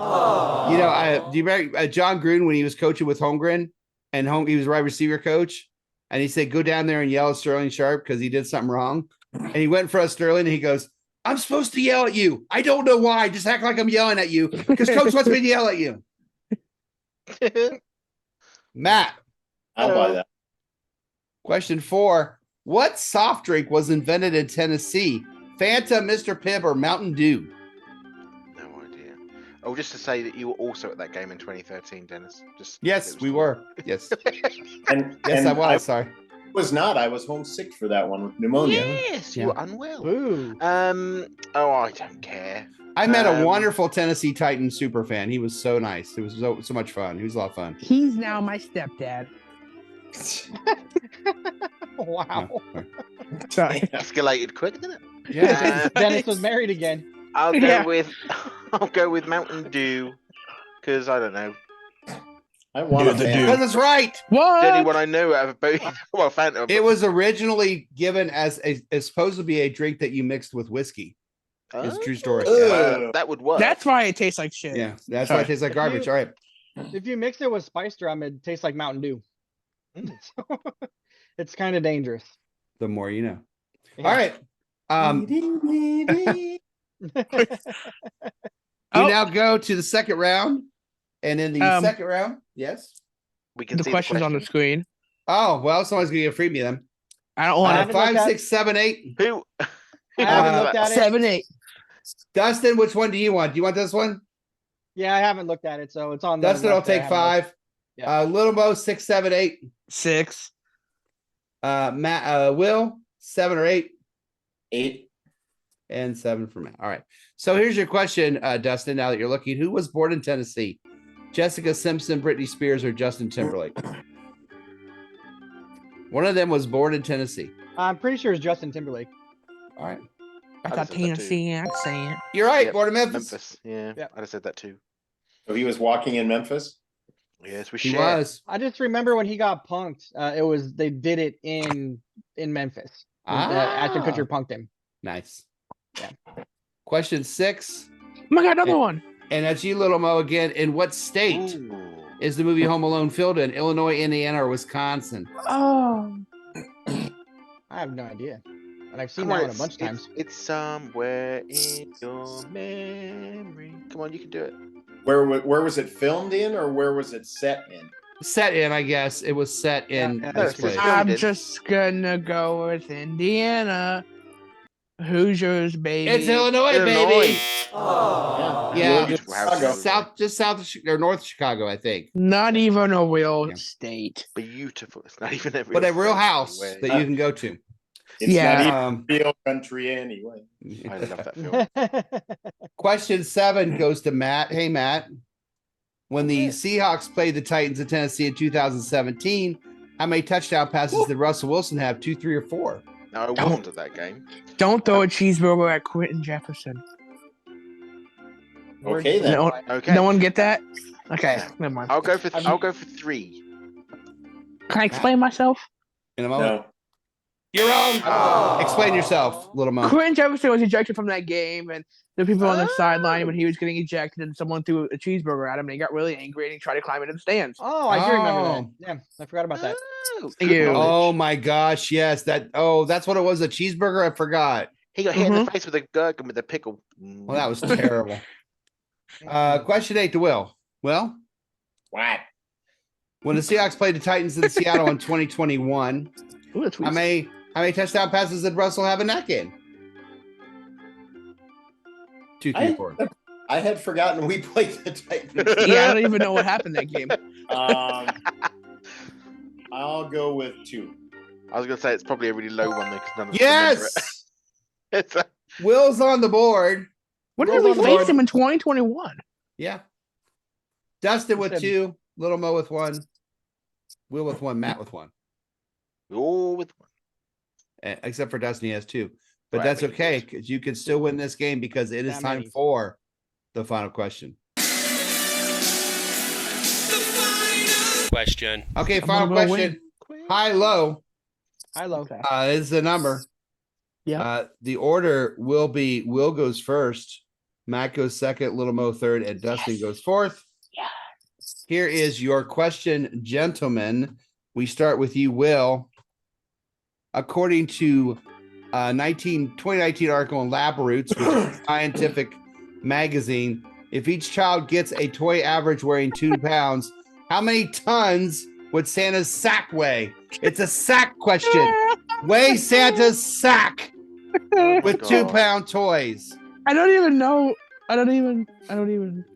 You know, do you remember John Gruden when he was coaching with Holmgren and he was wide receiver coach? And he said, go down there and yell at Sterling Sharp because he did something wrong. And he went in front of Sterling and he goes, I'm supposed to yell at you. I don't know why. Just act like I'm yelling at you because coach wants me to yell at you. Matt. I'll buy that. Question 4. What soft drink was invented in Tennessee? Fanta, Mr. Pibb, or Mountain Dew? No idea. Oh, just to say that you were also at that game in 2013, Dennis. Yes, we were. Yes. And Yes, I was. Sorry. was not. I was homesick for that one with pneumonia. Yes, you were unwell. Ooh. Oh, I don't care. I met a wonderful Tennessee Titans super fan. He was so nice. It was so much fun. He was a lot of fun. He's now my stepdad. Wow. Sorry. Escalated quick, didn't it? Yeah. Dennis was married again. I'll Yeah. go with Mountain Dew because I don't know. I want a Because fan. it's right. The only What? one I know out of both. Well, Fanta. It was originally given as supposed to be a drink that you mixed with whiskey. It's a true story. Ugh. Yeah. That would work. That's why it tastes like shit. Yeah, that's why it tastes like garbage. All right. If you mix it with Spice Drum, it tastes like Mountain Dew. Mm. So, it's kind of dangerous. The more you know. Yeah. All right. Oh. You now go to the second round. And in the second round, yes. We can The see question's on the screen. Oh, well, someone's going to get a freebie then. I don't want haven't 5, looked at- 6, 7, 8. Who? I haven't looked it. at it. 7, 8. Dustin, which one do you want? Do you want this one? Yeah, I haven't looked at it, so it's on. the Dustin, I'll left there. I take haven't looked. 5. Yeah. Little Mo, 6, 7, 8. 6. Matt, Will, 7 or 8. 8. And 7 for Matt. All right. So here's your question, Dustin. Now that you're looking, who was born in Tennessee? Jessica Simpson, Britney Spears, or Justin Timberlake? One of them was born in Tennessee. I'm pretty sure it's Justin Timberlake. All right. I I'd got have said that too. Tennessee accent. You're right. Yep, Born in Memphis. Memphis. Yeah, Yep. I'd have said that too. So he was walking in Memphis. Yes, we He share. was. I just remember when he got punked. They did it in Memphis. Ashton Kutcher punked him. Nice. Yeah. Question 6. Oh my God, another one. And that's you, Little Mo, again. In what state Ooh. is the movie Home Alone filmed in? Illinois, Indiana, or Wisconsin? Oh. I have no idea, and I've seen Come that on, one a bunch of times. It's somewhere in your memory. Come on, you can do it. Where was it filmed in, or where was it set in? Set in, I guess. It was set in Yeah, this it's place. filmed I'm in. just gonna go with Indiana. Hoosiers, baby. It's Illinois, baby. Yeah. Yeah. Beautiful house. Just south of or north of Chicago, I think. Not even a real Yeah. state. Beautiful. It's not even a real But a real place house anyway. that you can go to. It's Yeah. not even real country anyway. I love that film. Question 7 goes to Matt. Hey, Matt. When the Seahawks played the Titans of Tennessee in 2017, how many touchdown passes did Russell Wilson have? 2, 3, or 4? No, I wasn't at that game. Don't throw a cheeseburger at Quentin Jefferson. Okay then. No, Okay. no one get that? Okay, never mind. I'll go for I mean- I'll go for 3. Can I explain myself? In a moment. No. You're wrong. Oh. Explain yourself, Little Mo. Quentin Jefferson was ejected from that game, and the people on the sideline when he was getting ejected, and someone threw a cheeseburger at him, and he got really angry, and he tried to climb into the stands. Oh, I do remember Oh. that. Yeah, I forgot about that. Oh, Thank good you. knowledge. Oh my gosh, yes. That's what it was, a cheeseburger? I forgot. He got hit in the face with a gherkin with a pickle. Well, that was terrible. Question 8 to Will. Will, What? when the Seahawks played the Titans in Seattle in 2021, Ooh, that's how many touchdown passes did Russell have in that game? 2, 3, 4. I had forgotten we played the Titans. Yeah, I don't even know what happened that game. I'll go with 2. I was gonna say it's probably a really low one though, because none of us remember Yes. it. It's a- Will's on the board. When did Will's we on the face board. him in 2021? Yeah. Dustin with Said- 2, Little Mo with 1, Will with 1, Matt with 1. all with one. Except for Dustin, he has 2. But Right, that's but he okay, was. because you can still win this game because it is That time many. for the final question. Question. Okay, I'm final gonna go question. High, low. Hi, Lo. Okay. Is the number. Yeah. The order will be Will goes first, Matt goes second, Little Mo third, and Dustin goes fourth. Here is your question, gentlemen. We start with you, Will. According to 2019 article in Lab Roots, which is a scientific magazine, if each child gets a toy average weighing 2 pounds, how many tons would Santa's sack weigh? It's a sack question. Weigh Santa's sack with God. 2-pound toys. I don't even know. I don't even.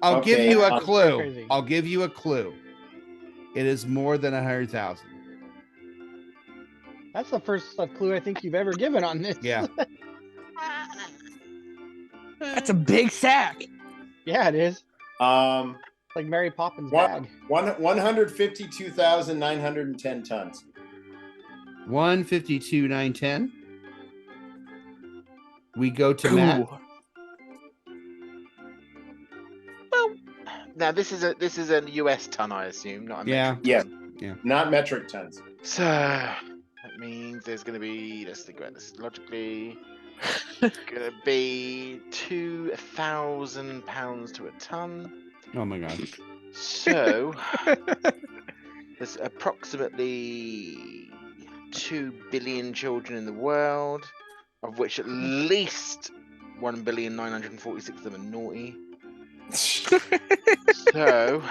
I'll give Okay, you a that's clue. crazy. I'll give you a clue. It is more than 100,000. That's the first clue I think you've ever given on this. Yeah. That's a big sack. Yeah, it is. Um, Like Mary Poppins What? bag. 152,910 tons. 152,910. We go to Matt. Cool. Now this is a US ton, I assume, not a Yeah. metric Yeah. ton. Not metric tons. So that means there's gonna be, let's think about this logically. Gonna be 2,000 pounds to a ton. Oh my God. So there's approximately 2 billion children in the world, of which at least 1,946 of them are naughty. So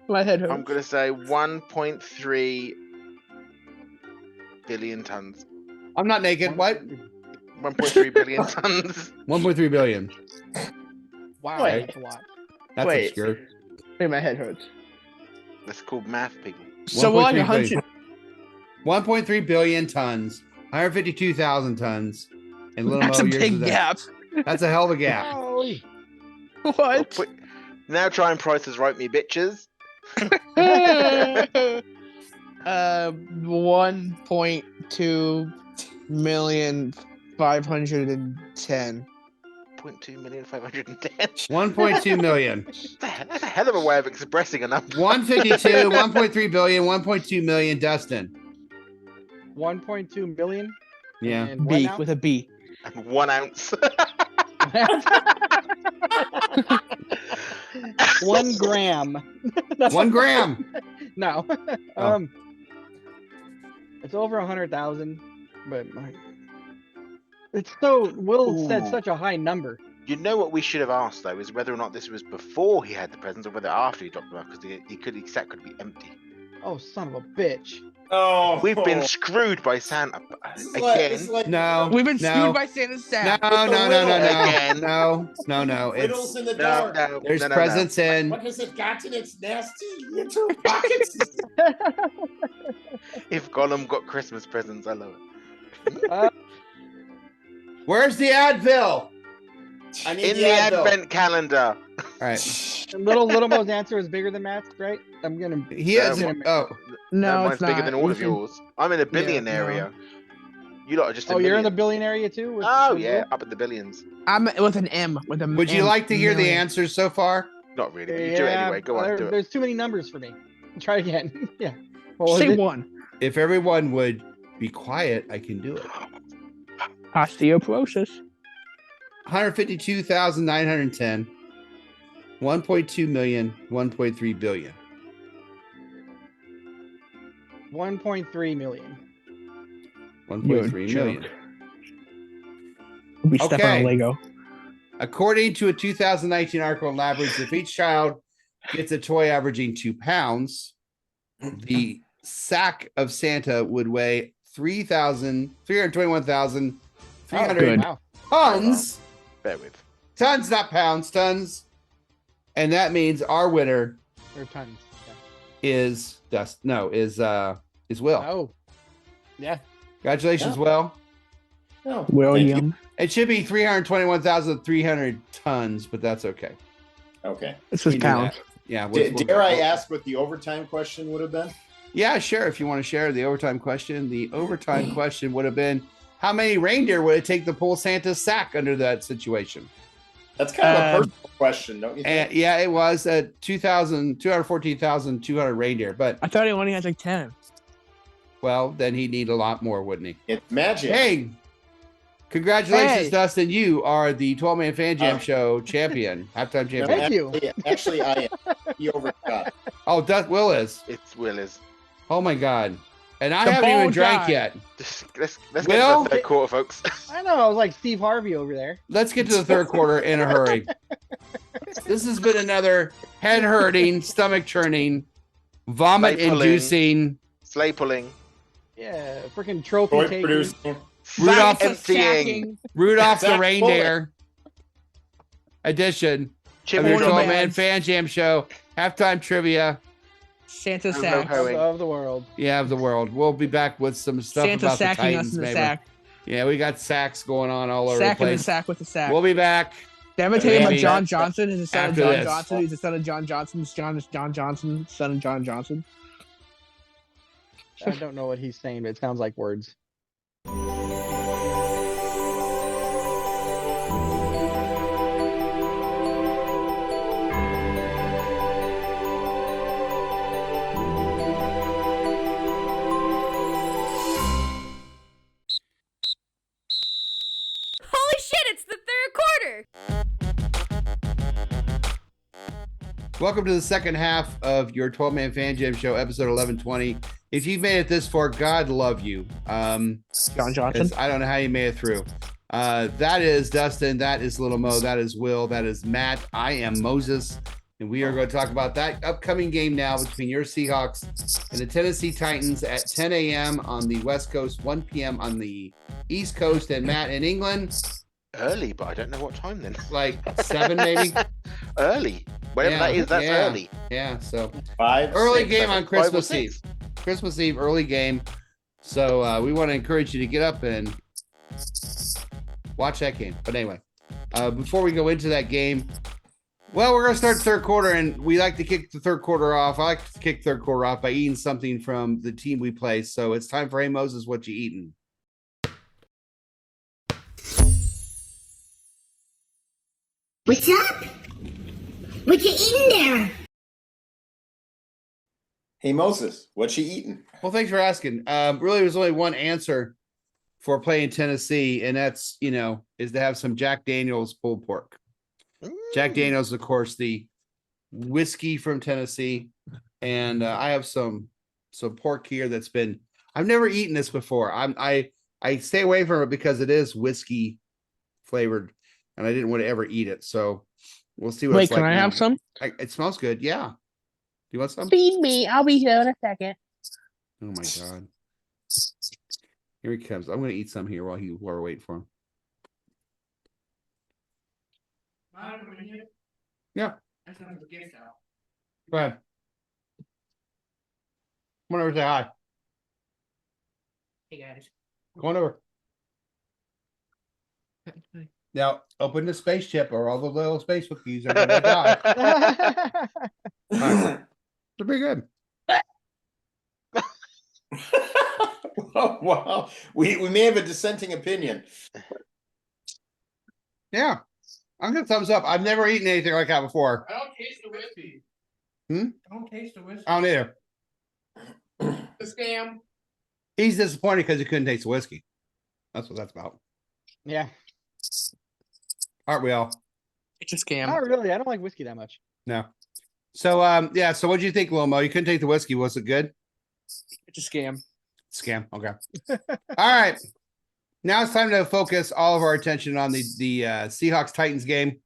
My head I'm hurts. gonna say 1.3 billion tons. I'm not naked. What? 1.3 billion tons. 1.3 billion. Wow, Wait. that's a lot. That's Wait. obscure. Hey, my head hurts. That's called math, people. So we're like 1.3 100. 1.3 billion tons. 152,000 tons. And Little That's Mo, a yours big is gap. That's a hell of a gap. Holy. What? Now try and Price is Right, me bitches. 1.2,510,000. 0.2,510,000. 1.2 million. That's a hell of a way of expressing a number. 152, 1.3 billion, 1.2 million. Dustin. 1.2 million. Yeah. And B what now? with a B. 1 ounce. 1 gram. 1 gram. No. Oh. It's over 100,000, but it's so Will said Ooh. such a high number. You know what we should have asked though is whether or not this was before he had the presents or whether after he dropped them off, because his sack could be empty. Oh, son of a bitch. Oh, We've been screwed by Santa It's again. like No. We've been no. screwed by Santa's sack. No. Again. No. riddles It's in the No, dark. no, there's no, no, presents in. What has it got in its nasty little pockets? If Gollum got Christmas presents, I love it. Where's the Advil? I need In the Advil. advent calendar. All right. Little Mo's answer is bigger than Matt's, right? I'm gonna. He is. Um, Oh, No, mine's it's bigger not. than all of yours. I'm in a billion no. area. You lot are just. Oh, you're in the millions. billion area too. Oh with yeah, Will? up in the billions. I'm with an M. With a would you M, like to hear the million. answers so far? Not really, but you do it anyway. Go on, do it. There's too many numbers for me. Try again. Yeah. What was Say it? one. If everyone would be quiet, I can do it. Osteoporosis. 152,910. 1.2 million. 1.3 billion. 1.3 million. 1.3 million. We step Okay. on a Lego. According to a 2019 article in Labyrinth, if each child gets a toy averaging 2 pounds, the sack of Santa would weigh 321,300 Wow. tons. Bear with. Tons, not pounds, tons. And that means our winner Or tons. is Will. Oh. Yeah. Congratulations, Yeah. Will. Oh, William. It should be 321,300 tons, but that's okay. Okay. This We is knew pounds. that. Yeah. Dare I ask what the overtime question would have been? Yeah, sure. If you want to share the overtime question would have been, how many reindeer would it take to pull Santa's sack under that situation? That's kind of a personal question, don't you think? And yeah, it was 214,200 reindeer. But I thought he only had like 10. well, then he'd need a lot more, wouldn't he? It's magic. Hey, congratulations, Hey. Dustin. You are the 12-man Fan Jam Show champion, halftime champion. Thank you. Actually, I am. He overshot. Oh, Will is. It's Willis. Oh my God. And I The haven't even bald drank guy. yet. Let's get Will? to the third quarter, folks. I know. I was like Steve Harvey over there. Let's get to the third quarter in a hurry. This has been another head hurting, stomach churning, vomit inducing, Sleigh pulling. Yeah. Freaking trophy Toy taking. producing. Rudolph, Sack emptying. Rudolph the Zach reindeer edition Chip of your Morning 12-man bags. Fan Jam Show. Halftime trivia. Santa Ho, sack. ho, ho. Of the world. Yeah, of the world. We'll be back with some stuff Santa about the sacking Titans, us in the maybe. sack. Yeah, we got sacks going on all over the Sack in the place. sack with the sack. We'll be back. Did I ever tell you about Maybe. John Johnson? Is the son of After John this. Johnson. He's the son of John Johnson. John Johnson, son of John Johnson. I don't know what he's saying, but it sounds like words. Holy shit, it's the third quarter! Welcome to the second half of your 12-man Fan Jam Show, episode 1120. If you've made it this far, God love you. John Johnson. 'Cause I don't know how you made it through. That is Dustin. That is Little Mo. That is Will. That is Matt. I am Moses. And we are going to talk about that upcoming game now between your Seahawks and the Tennessee Titans at 10 a.m. on the West Coast, 1 p.m. on the East Coast. And Matt, in England, Early, but I don't know what time then. like 7 maybe. Early. Whatever Yeah, that is, that's yeah. early. Yeah, so 5, early 6, game on 5 or Christmas 6. Eve. Christmas Eve, early game. So we want to encourage you to get up and watch that game. But anyway, before we go into that game, Well, we're going to start the third quarter, and we like to kick the third quarter off. I like to kick third quarter off by eating something from the team we play. So it's time for Hey Moses, what you eating? What's up? What you eating there? Hey Moses, what you eating? Well, thanks for asking. Really, there's only one answer for playing Tennessee, and that's, is to have some Jack Daniel's pulled pork. Jack Daniel's, of course, the whiskey from Tennessee, and I have some pork here that's been. I've never eaten this before. I stay away from it because it is whiskey flavored, and I didn't want to ever eat it. So we'll see what it's like. Wait, can I have some? It smells good. Yeah. Do you want some? Feed me. I'll be here in a second. Oh my god! Here he comes. I'm going to eat some here while we're waiting for him. Yeah. Go ahead. Come on over, say hi. Hey guys. Go on over. Now, open the spaceship or all the little space cookies are going to die. Right. They're pretty good. Oh, wow. We may have a dissenting opinion. Yeah. I'm going to thumbs up. I've never eaten anything like that before. I don't taste the whiskey. I don't taste the whiskey. I don't either. The scam. He's disappointed because he couldn't taste the whiskey. That's what that's about. Yeah. Aren't we all? It's a scam. Not really. I don't like whiskey that much. No. So, yeah. So what do you think, Lomo? You couldn't take the whiskey. Was it good? It's a scam. Scam. Okay. All right. Now it's time to focus all of our attention on the Seahawks Titans game.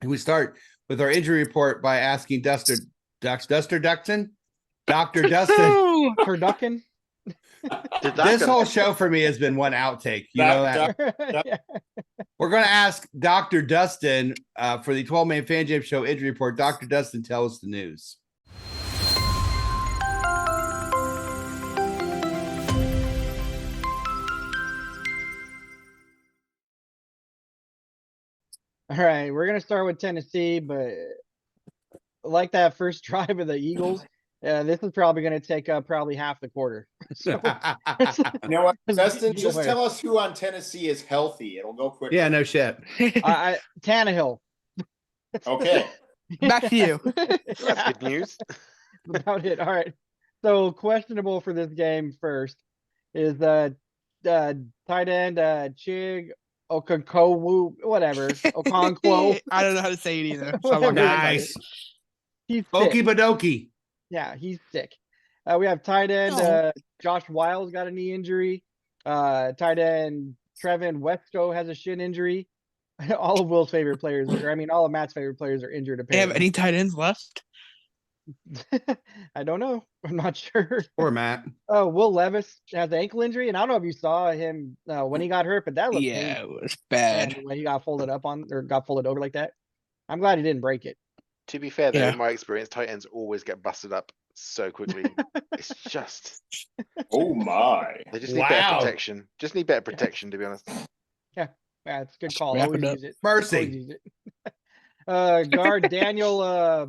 And we start with our injury report by asking Dr. Dustin. Turducken. This whole show for me has been one outtake. You know that. Yeah. We're going to ask Dr. Dustin for the 12-man Fan Jam Show injury report. Dr. Dustin, tell us the news. All right, we're gonna start with Tennessee, but like that first drive of the Eagles, this is probably gonna take up probably half the quarter. So, You know what, Dustin? Just tell us who on Tennessee is healthy. It'll go quick. Yeah, no shit. Tannehill. Okay. Back to you. That's good news. About it. All right. So questionable for this game first is tight end Chig Okonkwo, whatever. Okonkwo. I don't know how to say it either. Whatever. Nice. He's Okie sick. Badoki. Yeah, he's sick. We have tight end Josh Wiles got a knee injury. Tight end Trevin Wesco has a shin injury. All of Will's favorite players, all of Matt's favorite players are injured. They have Apparently, any tight ends left? I don't know. I'm not sure. Or Matt. Oh, Will Levis has an ankle injury, and I don't know if you saw him when he got hurt, but that looked Yeah, painful. it was bad. And when he got folded over like that. I'm glad he didn't break it. To be fair, though, Yeah. in my experience, tight ends always get busted up so quickly. It's just Oh my. they just need better Wow. protection. Just need better protection, to be honest. Yeah, it's a good call. Wrap Always it up. use it. Mercy. Always use it. Guard Daniel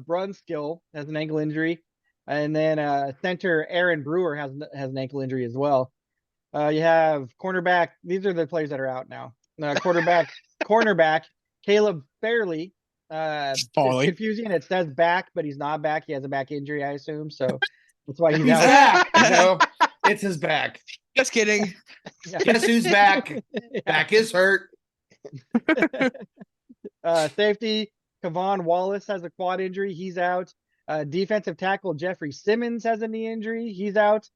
Brunskill has an ankle injury, and then center Aaron Brewer has an ankle injury as well. You have cornerback. These are the players that are out now. Cornerback Caleb Fairley. It's Falling. confusing. It says back, but he's not back. He has a back injury, I assume. So that's why he's He's out. back. It's his back. Just kidding. Yeah. Guess who's back? Back is hurt. Safety Kavon Wallace has a quad injury. He's out. Defensive tackle Jeffrey Simmons has a knee injury. He's out.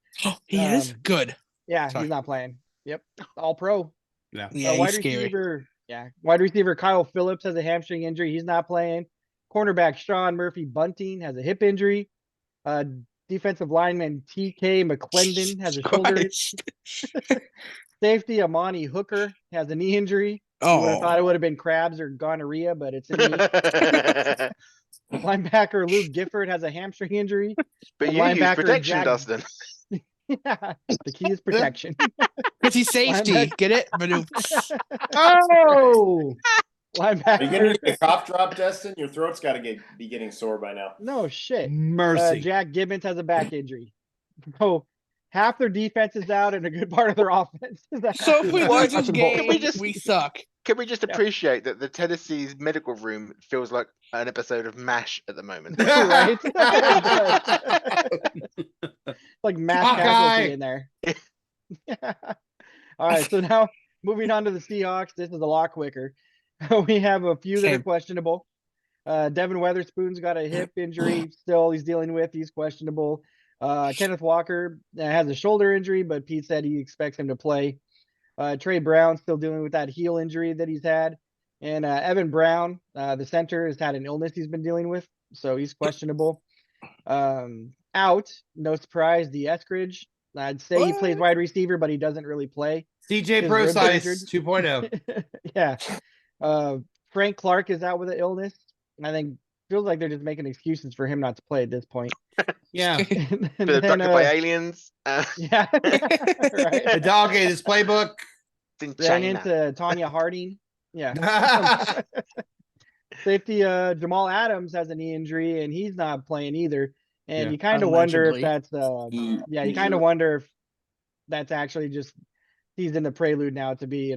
He is good. Yeah, Sorry. he's not playing. Yep, all pro. Yeah. Yeah, wide he's scary. receiver. Yeah, wide receiver Kyle Phillips has a hamstring injury. He's not playing. Cornerback Sean Murphy Bunting has a hip injury. Defensive lineman TK McClendon has a shoulder. Christ. Safety Amani Hooker has a knee injury. You would have thought it would have been crabs or gonorrhea, but it's a knee. Linebacker Luke Gifford has a hamstring injury. But And you use linebacker protection, Jack- Dustin. Yeah, the key is protection. Because he's safety. Get it? But Oh, Are you Linebacker. gonna get a cough drop, Destin? Your throat's got to be getting sore by now. No shit. Mercy. Jack Gibbons has a back injury. So half their defense is out and a good part of their offense is out. So if we lose this Fucking game, bullshit. we suck. Can we just appreciate that the Tennessee's medical room feels like an episode of MASH at the moment? Right? Like mass Hawkeye. casualty in there. All right, so now moving on to the Seahawks. This is a lot quicker. We have a few that are Same. questionable. Devin Weatherspoon's got a hip injury still he's dealing with. He's questionable. Kenneth Walker has a shoulder injury, but Pete said he expects him to play. Trey Brown still dealing with that heel injury that he's had. And Evan Brown, the center, has had an illness he's been dealing with, so he's questionable. Out, no surprise, the Eskridge. I'd say he plays wide receiver, but he doesn't really play. CJ His ribs Prosize injured. 2.0. Yeah. Frank Clark is out with an illness. I think feels like they're just making excuses for him not to play at this point. Yeah. And Been then, abducted by aliens. yeah. Right. The dog ate his playbook. In Ran China. into Tanya Harding. Yeah. Safety Jamal Adams has a knee injury and he's not playing either. And Yeah. you kind of wonder if Allegedly. that's you kind of wonder if that's actually just he's in the prelude now to be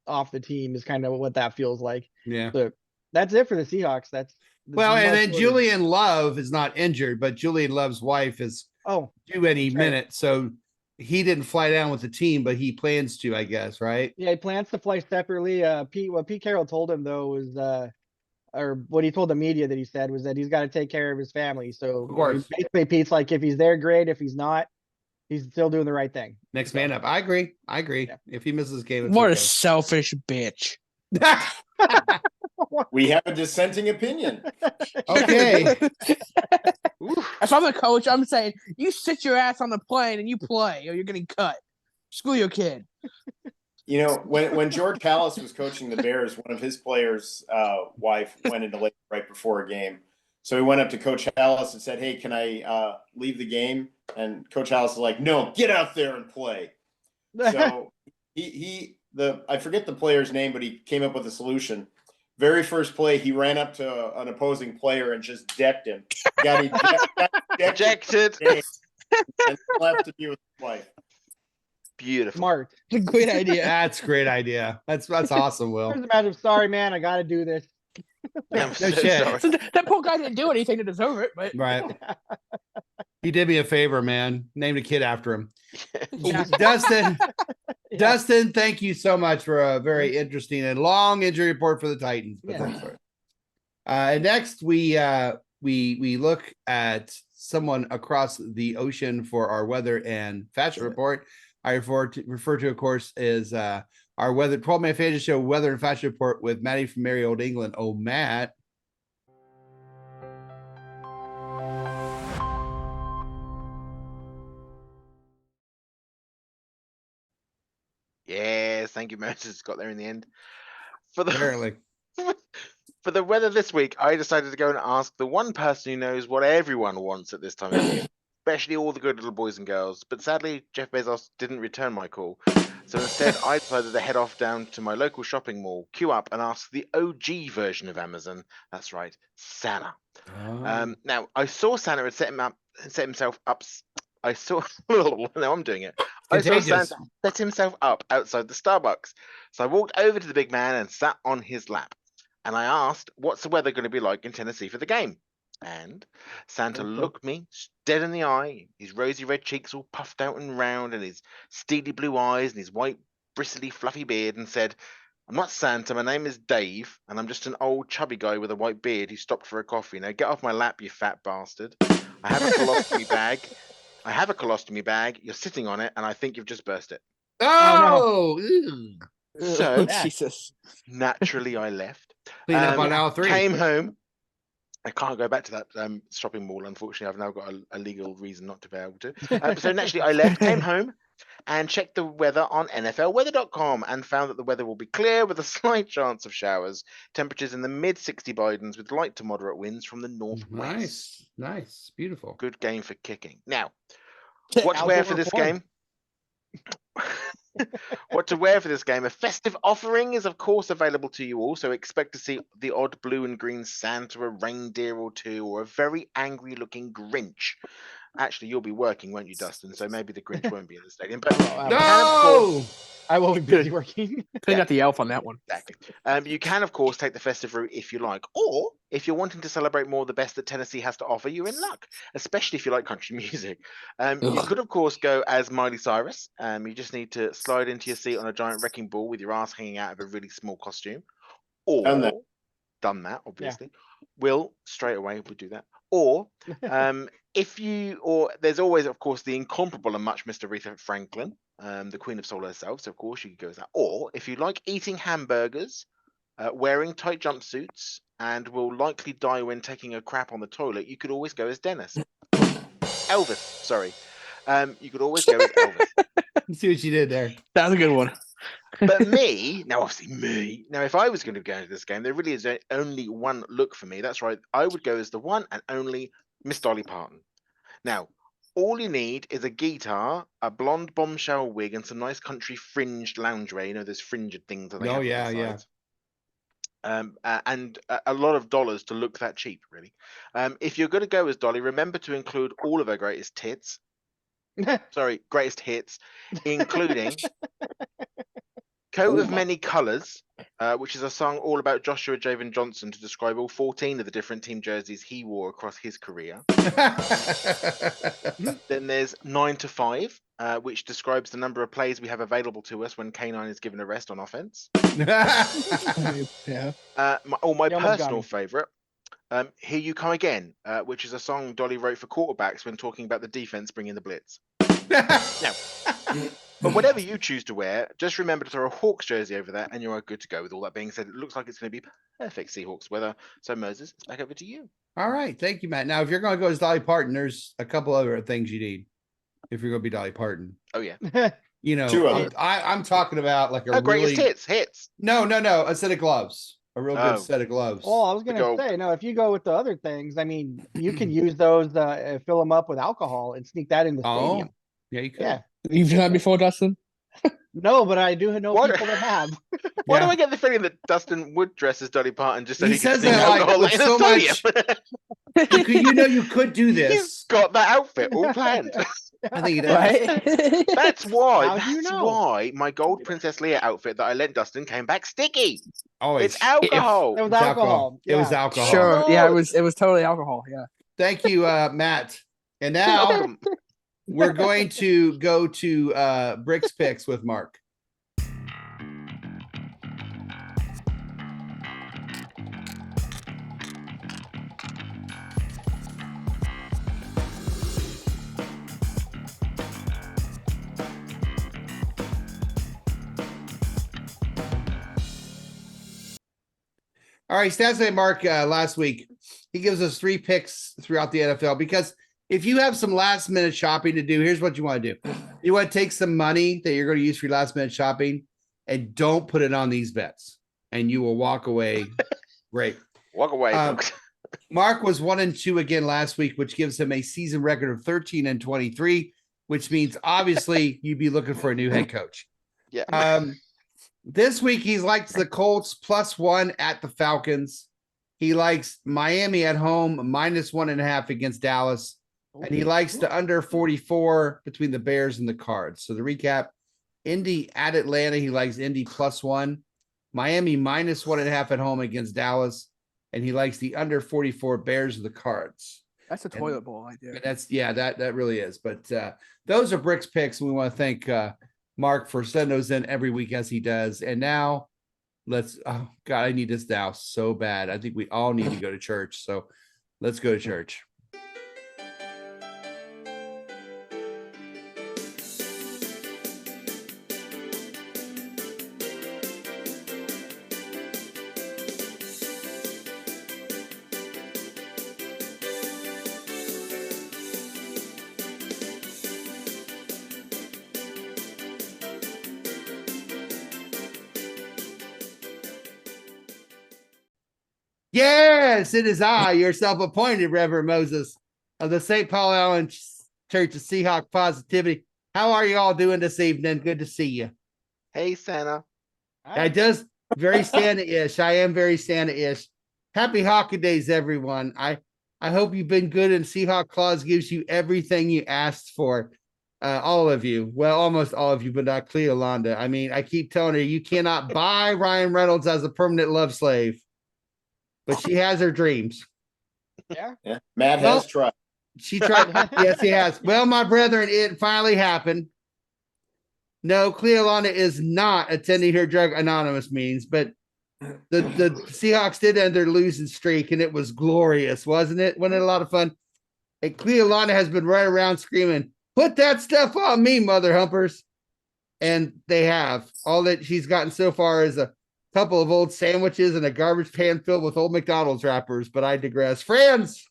off the team is kind of what that feels like. Yeah. But that's it for the Seahawks. That's Well, and much then shorter. Julian Love is not injured, but Julian Love's wife is Oh, due any That's right. minute. So he didn't fly down with the team, but he plans to, I guess, right? yeah, he plans to fly separately. What Pete Carroll told him though was or what he told the media that he said was that he's got to take care of his family. So Of course. basically Pete's like, if he's there, great. If he's not, he's still doing the right thing. Next man up. I agree. Yeah. If he misses this game, it's What a okay. selfish bitch. We have a dissenting opinion. Okay. If I'm the coach, I'm saying you sit your ass on the plane and you play, or you're getting cut. Screw your kid. You know, when George Halas was coaching the Bears, one of his players' wife went into labor right before a game. So he went up to Coach Halas and said, "Hey, can I leave the game?" And Coach Halas was like, "No, get out there and play." So I forget the player's name, but he came up with a solution. Very first play, he ran up to an opposing player and just decked him. Got Ejected. and left to be with his wife. Beautiful. Smart. It's a great idea. That's a great idea. That's awesome, Will. There's a matter of sorry, man. I got to do this. I'm No so shit. sorry. So that poor guy didn't do anything to deserve it, but Right. He did me a favor, man. Named a kid after him. Yeah. Dustin, Yeah. Dustin, thank you so much for a very interesting and long injury report for the Titans. But Yeah. thanks for it. And next, we look at someone across the ocean for our weather and fashion report. I refer to, of course, is our weather 12-man fantasy show weather and fashion report with Matty from Merry Old England. Oh, Matt. Yes, thank you, Moses. Got there in the end. For the Apparently. for the weather this week, I decided to go and ask the one person who knows what everyone wants at this time of year, especially all the good little boys and girls. But sadly, Jeff Bezos didn't return my call. So instead, I decided to head off down to my local shopping mall, queue up, and ask the OG version of Amazon. That's right, Santa. Now, I saw Santa had set himself up. I saw. No, I'm doing it. I saw Contagious. Santa set himself up outside the Starbucks. So I walked over to the big man and sat on his lap. And I asked, "What's the weather going to be like in Tennessee for the game?" And Santa looked me dead in the eye. His rosy red cheeks all puffed out and round, and his steely blue eyes, and his white, bristly, fluffy beard, and said, "I'm not Santa. My name is Dave, and I'm just an old, chubby guy with a white beard who stopped for a coffee. Now get off my lap, you fat bastard. I have a colostomy bag. I have a colostomy bag. You're sitting on it, and I think you've just burst it." Oh, So Jesus. naturally, I left. clean up on aisle 3. Came home. I can't go back to that shopping mall, unfortunately. I've now got a legal reason not to be able to. So naturally, I left, came home, and checked the weather on NFLweather.com and found that the weather will be clear with a slight chance of showers. Temperatures in the mid-60 Bidens with light to moderate winds from the northwest. Nice, beautiful. Good game for kicking. Now, what to wear for this game? What to wear for this game? A festive offering is, of course, available to you all. So expect to see the odd blue and green Santa, a reindeer or two, or a very angry-looking Grinch. Actually, you'll be working, won't you, Dustin? So maybe the Grinch won't be in the stadium. But No! I will be busy working. Putting out the elf on that one. Exactly. You can, of course, take the festive route if you like, or if you're wanting to celebrate more of the best that Tennessee has to offer, you're in luck, especially if you like country music. You could, of course, go as Miley Cyrus. You just need to slide into your seat on a giant wrecking ball with your ass hanging out of a really small costume. Or done that, obviously. Will straight away would do that. Or there's always, of course, the incomparable and much missed Aretha Franklin, the Queen of Soul herself. So of course you could go as that. Or if you like eating hamburgers, wearing tight jumpsuits, and will likely die when taking a crap on the toilet, you could always go as Elvis. Sorry, you could always go as Elvis. See what you did there. That was a good one. But now if I was going to go into this game, there really is only one look for me. That's right, I would go as the one and only Miss Dolly Parton. Now, all you need is a guitar, a blonde bombshell wig, and some nice country fringed loungewear. You know, those fringed things that they have on the sides. And a lot of dollars to look that cheap, really. If you're going to go as Dolly, remember to include all of her greatest hits, including Coat of Many Colors, which is a song all about Joshua Javen Johnson to describe all 14 of the different team jerseys he wore across his career. Then there's 9 to 5, which describes the number of plays we have available to us when K9 is given a rest on offense. My personal favorite, Here You Come Again, which is a song Dolly wrote for quarterbacks when talking about the defense bringing the blitz. Now, but whatever you choose to wear, just remember to throw a Hawks jersey over that, and you're good to go. With all that being said, it looks like it's going to be perfect Seahawks weather. So, Moses, it's back over to you. All right. Thank you, Matt. Now, if you're going to go as Dolly Parton, there's a couple other things you need if you're going to be Dolly Parton. Oh, yeah. You know, I'm talking about like a greatest hits. No, a set of gloves. A real good set of gloves. Well, I was going to say, no, if you go with the other things, I mean, you can use those, fill them up with alcohol and sneak that in the stadium. Yeah, you could. Yeah. You've done that before, Dustin? No, but I do know people that have. Why do I get the feeling that Dustin would dress as Dolly Parton just so he says can that alcohol with in the so stadium? much. You could do this. He's got that outfit all planned. I think he does. Right? That's why. How do you know? Why my gold Princess Leia outfit that I lent Dustin came back sticky. Always. It's alcohol. It was alcohol. It was alcohol. Sure. Yeah, it was totally alcohol. Yeah. Thank you, Matt. And now we're going to go to Bricks Picks with Mark. All right, Stats Day Mark last week, he gives us 3 picks throughout the NFL because if you have some last minute shopping to do, here's what you want to do. You want to take some money that you're going to use for your last minute shopping and don't put it on these bets, and you will walk away great. Walk away, folks. Mark was 1-2 again last week, which gives him a season record of 13-23, which means obviously you'd be looking for a new head coach. Yeah. This week, he likes the Colts +1 at the Falcons. He likes Miami at home -1.5 against Dallas. And he likes the under 44 between the Bears and the Cards. So to recap, Indy at Atlanta, he likes Indy +1. Miami -1.5 at home against Dallas. And he likes the under 44 Bears and the Cards. That's a toilet bowl idea. That really is. But those are Bricks Picks. And we want to thank Mark for sending those in every week as he does. And now oh God, I need this now so bad. I think we all need to go to church. So let's go to church. Yes, it is I, your self-appointed Reverend Moses of the St. Paul Allen Church of Seahawk Positivity. How are you all doing this evening? Good to see you. Hey, Santa. I does very Santa-ish. I am very Santa-ish. Happy Hawkidays, everyone. I hope you've been good and Seahawk Claus gives you everything you asked for. All of you. Well, almost all of you, but not Cleolanda. I mean, I keep telling her you cannot buy Ryan Reynolds as a permanent love slave, but she has her dreams. Yeah. Matt has tried. She tried. Yes, he has. Well, my brethren, it finally happened. No, Cleolanda is not attending her drug anonymous meetings, but the Seahawks did end their losing streak, and it was glorious, wasn't it? Wasn't it a lot of fun? And Cleolanda has been right around screaming, "Put that stuff on me, mother humpers!" And they have. All that she's gotten so far is a couple of old sandwiches and a garbage pan filled with old McDonald's wrappers. But I digress. Friends,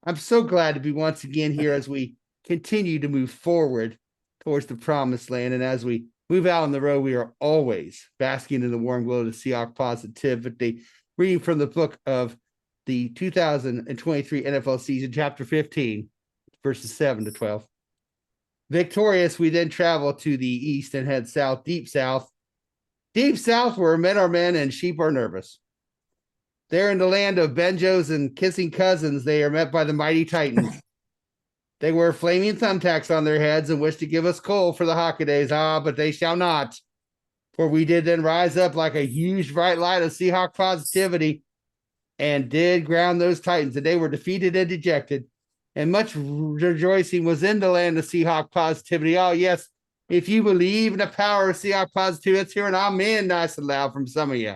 I'm so glad to be once again here as we continue to move forward towards the promised land. And as we move out on the road, we are always basking in the warm glow of the Seahawk positivity. Reading from the book of the 2023 NFL season, chapter 15, verses 7 to 12. Victorious, we then travel to the east and head south, deep south. Deep south, where men are men and sheep are nervous. There in the land of Benjos and kissing cousins, they are met by the mighty Titans. They wear flaming thumbtacks on their heads and wish to give us coal for the Hawkidays. But they shall not. For we did then rise up like a huge bright light of Seahawk positivity and did ground those Titans, and they were defeated and dejected. And much rejoicing was in the land of Seahawk positivity. Oh, yes, if you believe in the power of Seahawk positivity, let's hear an amen nice and loud from some of you.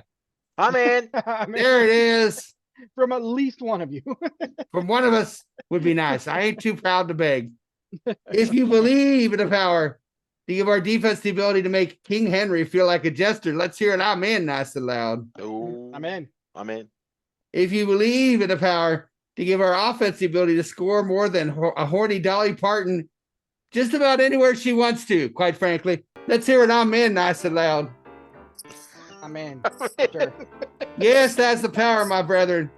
Amen. There it is. From at least one of you. From one of us would be nice. I ain't too proud to beg. If you believe in the power to give our defense the ability to make King Henry feel like a jester, let's hear an amen nice and loud. Oh, Amen. Amen. If you believe in the power to give our offense the ability to score more than a horny Dolly Parton just about anywhere she wants to, quite frankly, let's hear an amen nice and loud. Amen. Sure. Yes, that's the power, my brethren.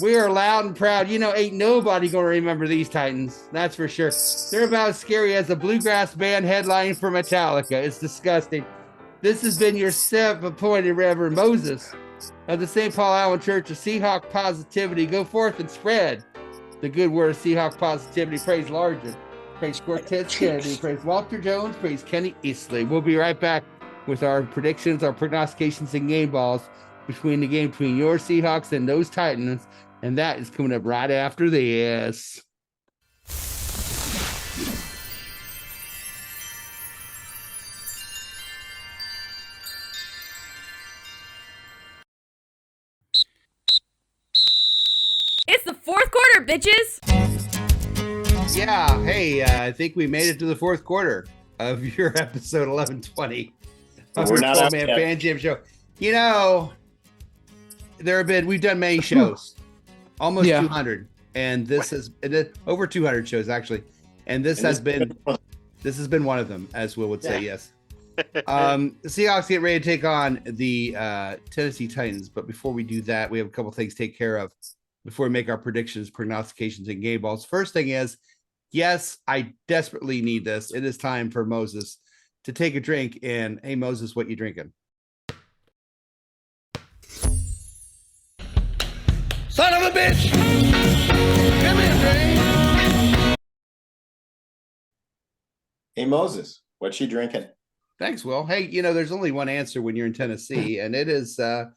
We are loud and proud. You know, ain't nobody going to remember these Titans. That's for sure. They're about as scary as a bluegrass band headlining for Metallica. It's disgusting. This has been your self-appointed Reverend Moses of the St. Paul Allen Church of Seahawk Positivity. Go forth and spread the good word of Seahawk Positivity. Praise Larger. Praise Cortez Kennedy. Praise Walter Jones. Praise Kenny Eastley. We'll be right back with our predictions, our prognostications, and game balls between the game between your Seahawks and those Titans. And that is coming up right after this. It's the fourth quarter, bitches. Yeah, hey, I think we made it to the fourth quarter of your episode 1120 of our 12-man Fan Jam show. You know, we've done many shows, almost 200, and this has over 200 shows actually, and this has been one of them, as Will would say. Yes. The Seahawks get ready to take on the Tennessee Titans, but before we do that, we have a couple things to take care of before we make our predictions, prognostications, and game balls. First thing is, yes, I desperately need this. It is time for Moses to take a drink. And hey, Moses, what you drinking? Son of a bitch! Come in, drink. Hey, Moses, what's she drinking? Thanks, Will. Hey, you know, there's only one answer when you're in Tennessee, and it is to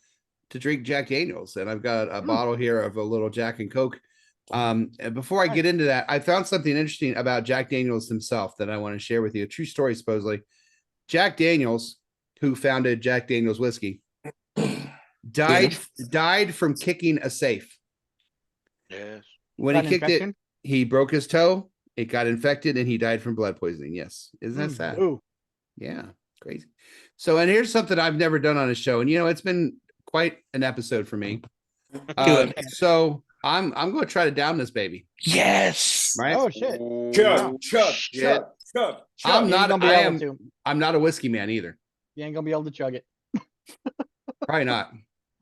drink Jack Daniels. And I've got a bottle here of a little Jack and Coke. And before I get into that, I found something interesting about Jack Daniels himself that I want to share with you. A true story, supposedly. Jack Daniels, who founded Jack Daniels Whiskey, died from kicking a safe. Yes. When he kicked it, he broke his toe. It got infected, and he died from blood poisoning. Yes. Isn't that sad? Ooh. Yeah. Crazy. So, and here's something I've never done on a show. And, you know, it's been quite an episode for me. So I'm going to try to down this baby. Yes. Right. Oh shit. Chug. I'm not a whiskey man either. You ain't gonna be able to chug it. Probably not.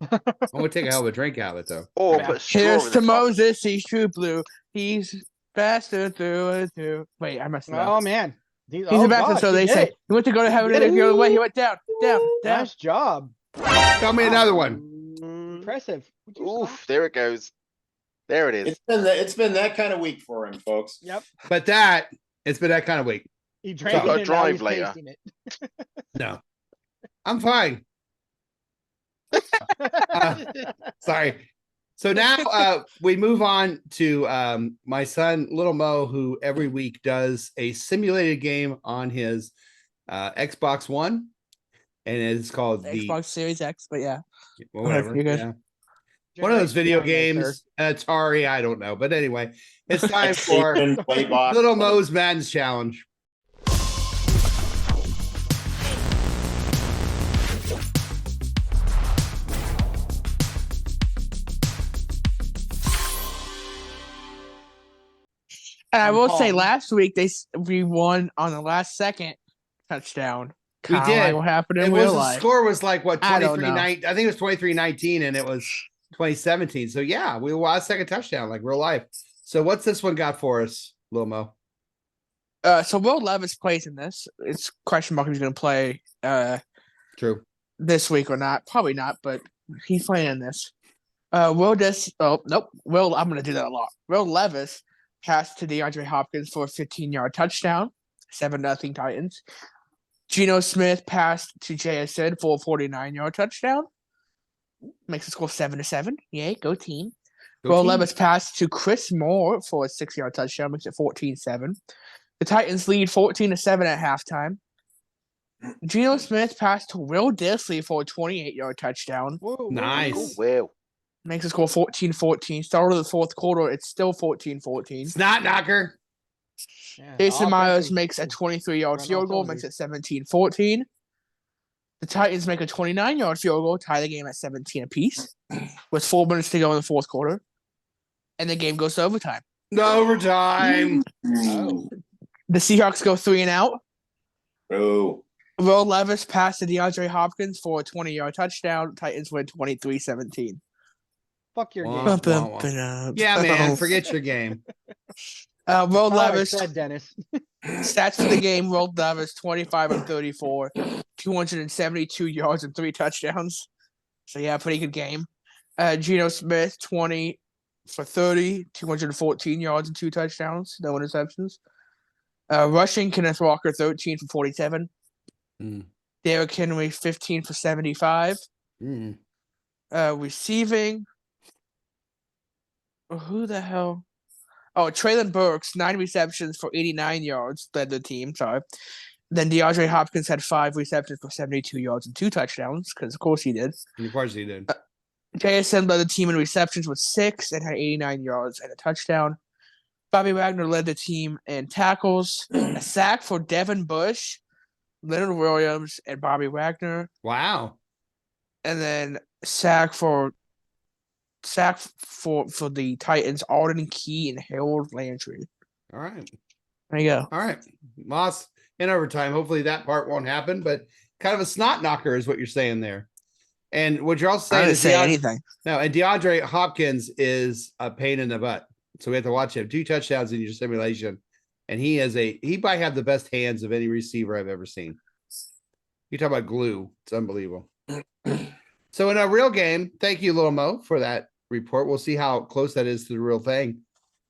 I'm going to take a hell of a drink out of it, though. Oh, put straw Here's in to the top. Moses. He's true blue. He's faster through and through. Wait, I messed it up. Oh man. He's a bastard, so they say. He went to go to heaven and then the other way. He went down. Nice job. Tell me another one. Impressive. Oof, there it goes. There it is. It's been that kind of week for him, folks. Yep. But it's been that kind of week. He drank So- it and now drive he's later. tasting it. No, I'm fine. Sorry. So now we move on to my son, Little Mo, who every week does a simulated game on his Xbox One, and it's called the Xbox Series X, but yeah. well, whatever. You're good. Yeah. One of those video games, Atari, I don't know. But anyway, it's time for Playbox. Little Mo's Madden's Challenge. And I will say, last week we won on the last second touchdown. We did. Like what happened in It real was the life. score was like what I don't 23 know. 9 I think it was 23-19 and it was 2017. So yeah, we won a second touchdown like real life. So what's this one got for us, Lil Mo? So Will Levis plays in this. It's question mark if he's going to play True. this week or not. Probably not, but he's playing in this. I'm going to do that a lot. Will Levis passed to DeAndre Hopkins for a 15-yard touchdown, 7-0 Titans. Geno Smith passed to JSN for a 49-yard touchdown. Makes the score 7-7. Yay, go team. Will Levis passed to Chris Moore for a 6-yard touchdown, makes it 14-7. The Titans lead 14-7 at halftime. Geno Smith passed to Will Disley for a 28-yard touchdown. Whoa, Nice. Well, Makes the score 14-14. Start of the fourth quarter, it's still 14-14. Snot knocker. Yeah, Jason Myers offensive- makes a 23-yard Run field off goal, over. makes it 17-14. The Titans make a 29-yard field goal, tie the game at 17 apiece, with 4 minutes to go in the fourth quarter. And the game goes to overtime. No overtime. Oh. The Seahawks go 3-and-out. Oh. Will Levis passed to DeAndre Hopkins for a 20-yard touchdown. Titans win 23-17. Fuck your Wow. game. Yeah, man. Forget your game. Will All right, Levis, said Dennis. stats for the game, Will Levis, 25 of 34, 272 yards and 3 touchdowns. So, yeah, pretty good game. Geno Smith, 20 for 30, 214 yards and 2 touchdowns, no interceptions. Rushing, Kenneth Walker, 13 for 47. Derrick Henry, 15 for 75. Receiving, who the hell? Oh, Traylon Burks, 9 receptions for 89 yards, led the team. Sorry. Then DeAndre Hopkins had 5 receptions for 72 yards and 2 touchdowns, because of course he did. Of course he did. JSN led the team in receptions with 6 and had 89 yards and a touchdown. Bobby Wagner led the team in tackles, a sack for Devin Bush, Leonard Williams, and Bobby Wagner, Wow. and then sack for the Titans, Alden Key and Harold Landry. All right. There you go. All right. Moss in overtime. Hopefully that part won't happen, but kind of a snot knocker is what you're saying there. And what you're also I saying didn't is say anything. No, and DeAndre Hopkins is a pain in the butt. So we have to watch him. 2 touchdowns in your simulation. And he might have the best hands of any receiver I've ever seen. You talk about glue. It's unbelievable. So in a real game, thank you, Little Mo, for that report. We'll see how close that is to the real thing.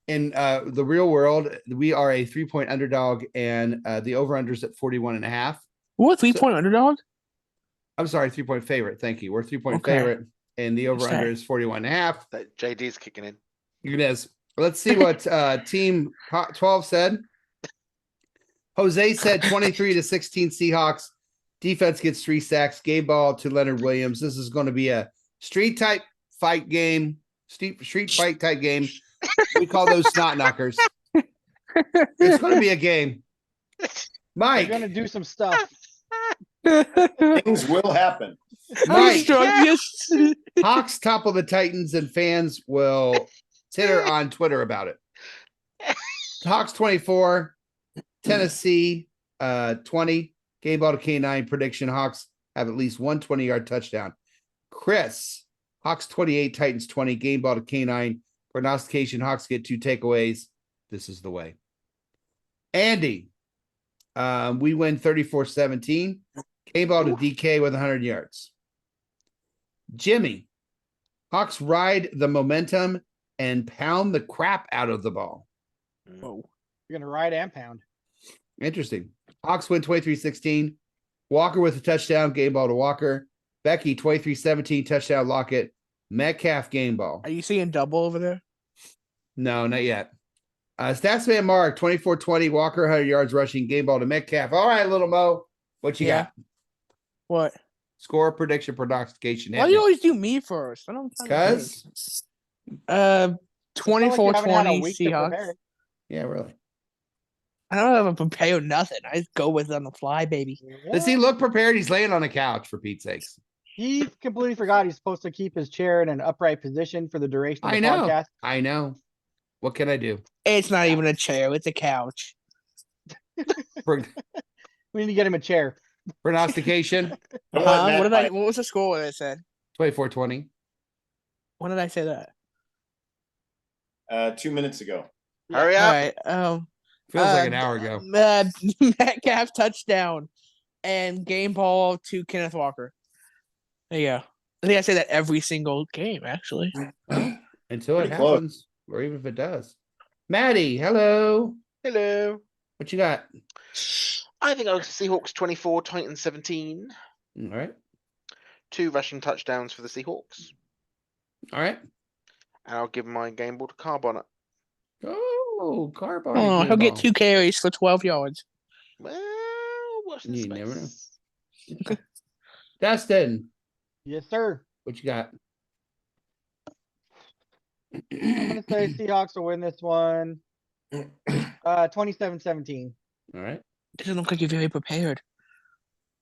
In the real world, we are a 3-point underdog, and the over-under's at 41.5. What, 3-point underdog? I'm sorry, 3-point favorite. Thank you. We're 3-point Okay. favorite, and the over-under is 41.5. that JD's kicking in. It is. Let's see what team 12 said. Jose said 23-16 Seahawks. Defense gets 3 sacks. Game ball to Leonard Williams. This is going to be a street fight game. Street fight type game. We call those snot knockers. It's going to be a game. We're Mike, gonna do some stuff. Things will happen. Mike, Yes. Hawks topple the Titans, and fans will titter on Twitter about it. Hawks 24, Tennessee 20. Game ball to K9 prediction. Hawks have at least one 20-yard touchdown. Chris, Hawks 28, Titans 20. Game ball to K9 prognostication. Hawks get 2 takeaways. This is the way. Andy, We win 34-17. Game ball to DK with 100 yards. Jimmy, Hawks ride the momentum and pound the crap out of the ball. Whoa. You're going to ride and pound. Interesting. Hawks win 23-16. Walker with a touchdown, game ball to Walker. Becky, 23-17, touchdown, Lockett. Metcalf, game ball. Are you seeing double over there? No, not yet. Statsman Mark, 24-20, Walker, 100 yards rushing, game ball to Metcalf. All right, little Mo, what you got? What? Score, prediction, prognostication. Why do you always do me first? I don't. Because 24-20 Seahawks. Yeah, really. I don't have a prepared nothing. I just go with it on the fly, baby. Does he look prepared? He's laying on a couch, for Pete's sakes. He completely forgot he's supposed to keep his chair in an upright position for the duration of the podcast. I know. What can I do? It's not even a chair. It's a couch. We need to get him a chair. Prognostication. What was the score that I said? 24-20. When did I say that? 2 minutes ago. Hurry up. All right. Feels like an hour ago. Metcalf touchdown and game ball to Kenneth Walker. There you go. I think I say that every single game, actually. Until it Pretty close. happens, or even if it does. Maddie, hello. Hello. What you got? I think I'll Seahawks 24, Titans 17. All right. 2 rushing touchdowns for the Seahawks. All right. And I'll give my game ball to Carbonnet. Oh, Carbonnet. Oh, he'll get 2 carries for 12 yards. Well, watch this You space. never know. Okay. Dustin, Yes, sir. what you got? I'm going to say Seahawks will win this one. 27-17. All right. Doesn't look like you're very prepared.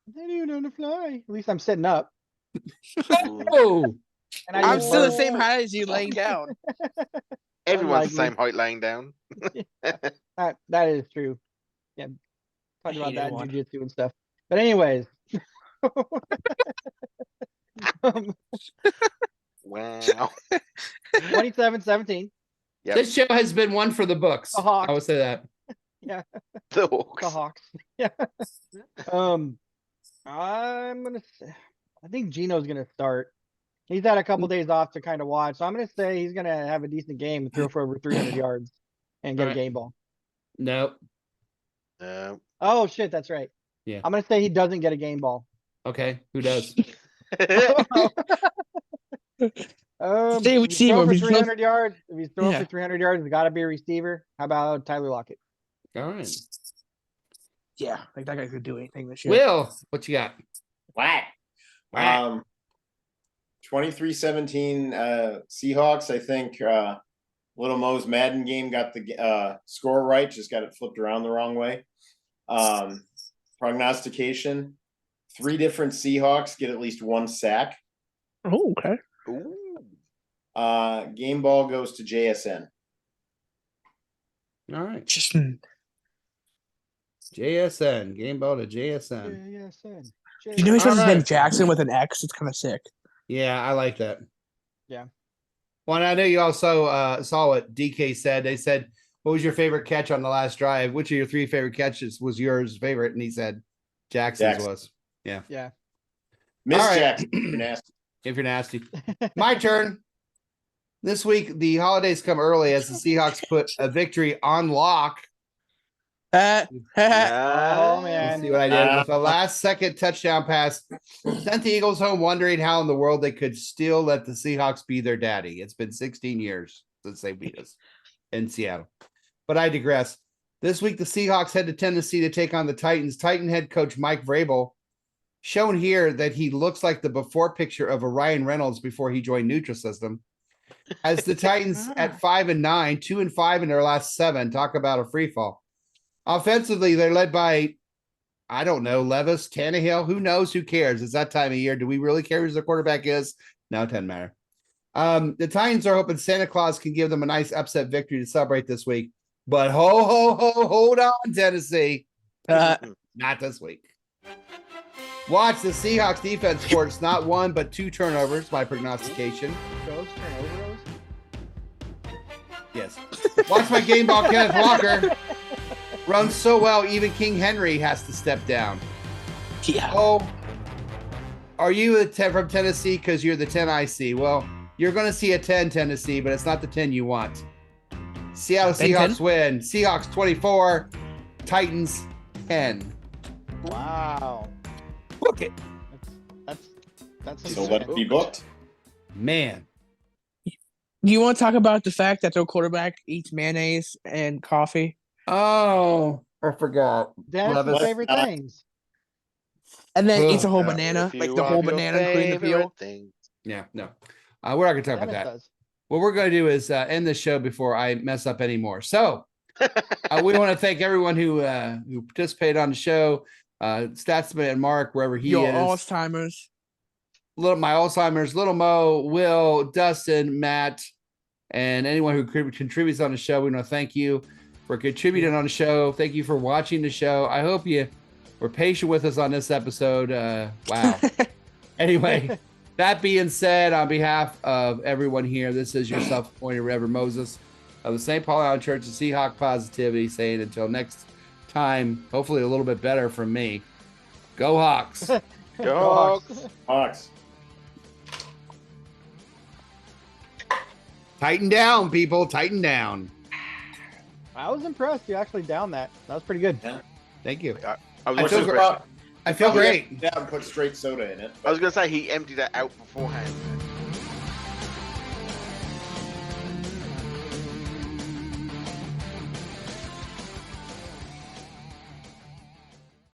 I do it on the fly. At least I'm sitting up. Oh, And I'm use still the words. same height as you laying down. Everyone's the Unlikely. same height laying down. That is true. Yeah. Talked I about hate that in everyone. jiu-jitsu and stuff. But anyways. Wow. 27-17. Yep. this show has been one for the books. The Hawks. I would say that. The Hawks. The Hawks. Yeah. I'm gonna say, I think Gino's gonna start. He's had a couple days off to kind of watch, so I'm gonna say he's gonna have a decent game and throw for over 300 yards and get Alright. a game ball. Nope. Oh shit, that's right. Yeah. I'm gonna say he doesn't get a game ball. Okay. Who does? Stay If he's receiver, throwing for if he's not- 300 yards, if he's throwing Yeah. for 300 yards, it's got to be a receiver. How about Tyler Lockett? All right. Yeah, like that guy could do anything this year. Will, what you got? What? 23-17 Seahawks. I think Little Mo's Madden game got the score right, just got it flipped around the wrong way. Prognostication: 3 different Seahawks get at least 1 sack. Oh, okay. Ooh. Game ball goes to JSN. All right. Just JSN. Game ball to JSN. you know he says his name Alright. Jackson with an X. It's kind of sick. Yeah, I like that. Yeah. Well, and I know you also saw what DK said. They said, what was your favorite catch on the last drive? Which of your 3 favorite catches was yours favorite? And he said Jackson's Jackson. was. Yeah. Yeah. Miss All right. Jackson. You're nasty. If you're nasty. My turn. This week, the holidays come early as the Seahawks put a victory on lock. Oh You man. see what I did with a last-second touchdown pass. Sent the Eagles home wondering how in the world they could still let the Seahawks be their daddy. It's been 16 years since they beat us in Seattle. But I digress. This week, the Seahawks head to Tennessee to take on the Titans. Titan head coach Mike Vrabel, shown here that he looks like the before picture of a Ryan Reynolds before he joined Nutrisystem. As the Titans at 5-9, 2-5 in their last 7. Talk about a free fall. Offensively, they're led by, I don't know, Levis, Tannehill. Who knows? Who cares? It's that time of year. Do we really care who the quarterback is? No, it doesn't matter. The Titans are hoping Santa Claus can give them a nice upset victory to celebrate this week. But hold on, Tennessee. Not this week. Watch the Seahawks defense force not 1 but 2 turnovers. My prognostication. Those turnovers. Yes. Watch my game ball, Kenneth Walker. runs so well, even King Henry has to step down. Yeah. Oh, are you a 10 from Tennessee because you're the 10 I see? Well, you're going to see a 10 Tennessee, but it's not the 10 you want. Seattle Seahawks win. Seahawks 24, Titans 10. Wow. Book it. That's So let it be booked. Man. Do you want to talk about the fact that their quarterback eats mayonnaise and coffee? Oh, I forgot. Dennis's favorite things. And then eats a whole Now, banana, if like you the whole love your banana, including the favorite peel. thing. Yeah, no. We're not going to talk about Dennis that. does. What we're going to do is end the show before I mess up anymore. So we want to thank everyone who participated on the show. Statsman and Mark, wherever he Your is. Alzheimer's. My Alzheimer's, Little Mo, Will, Dustin, Matt, and anyone who contributes on the show. We want to thank you for contributing on the show. Thank you for watching the show. I hope you were patient with us on this episode. Wow. Anyway, that being said, on behalf of everyone here, this is your self-appointed Reverend Moses of the St. Paul Island Church of Seahawk Positivity, saying until next time, hopefully a little bit better from me. Go Hawks. Go Hawks. Hawks. Tighten down, people. Tighten down. I was impressed. You actually downed that. That was pretty good. Yeah. Thank you. I was I also feel impressed. I feel great. Yeah, and put straight soda in it. I was going to say he emptied that out beforehand.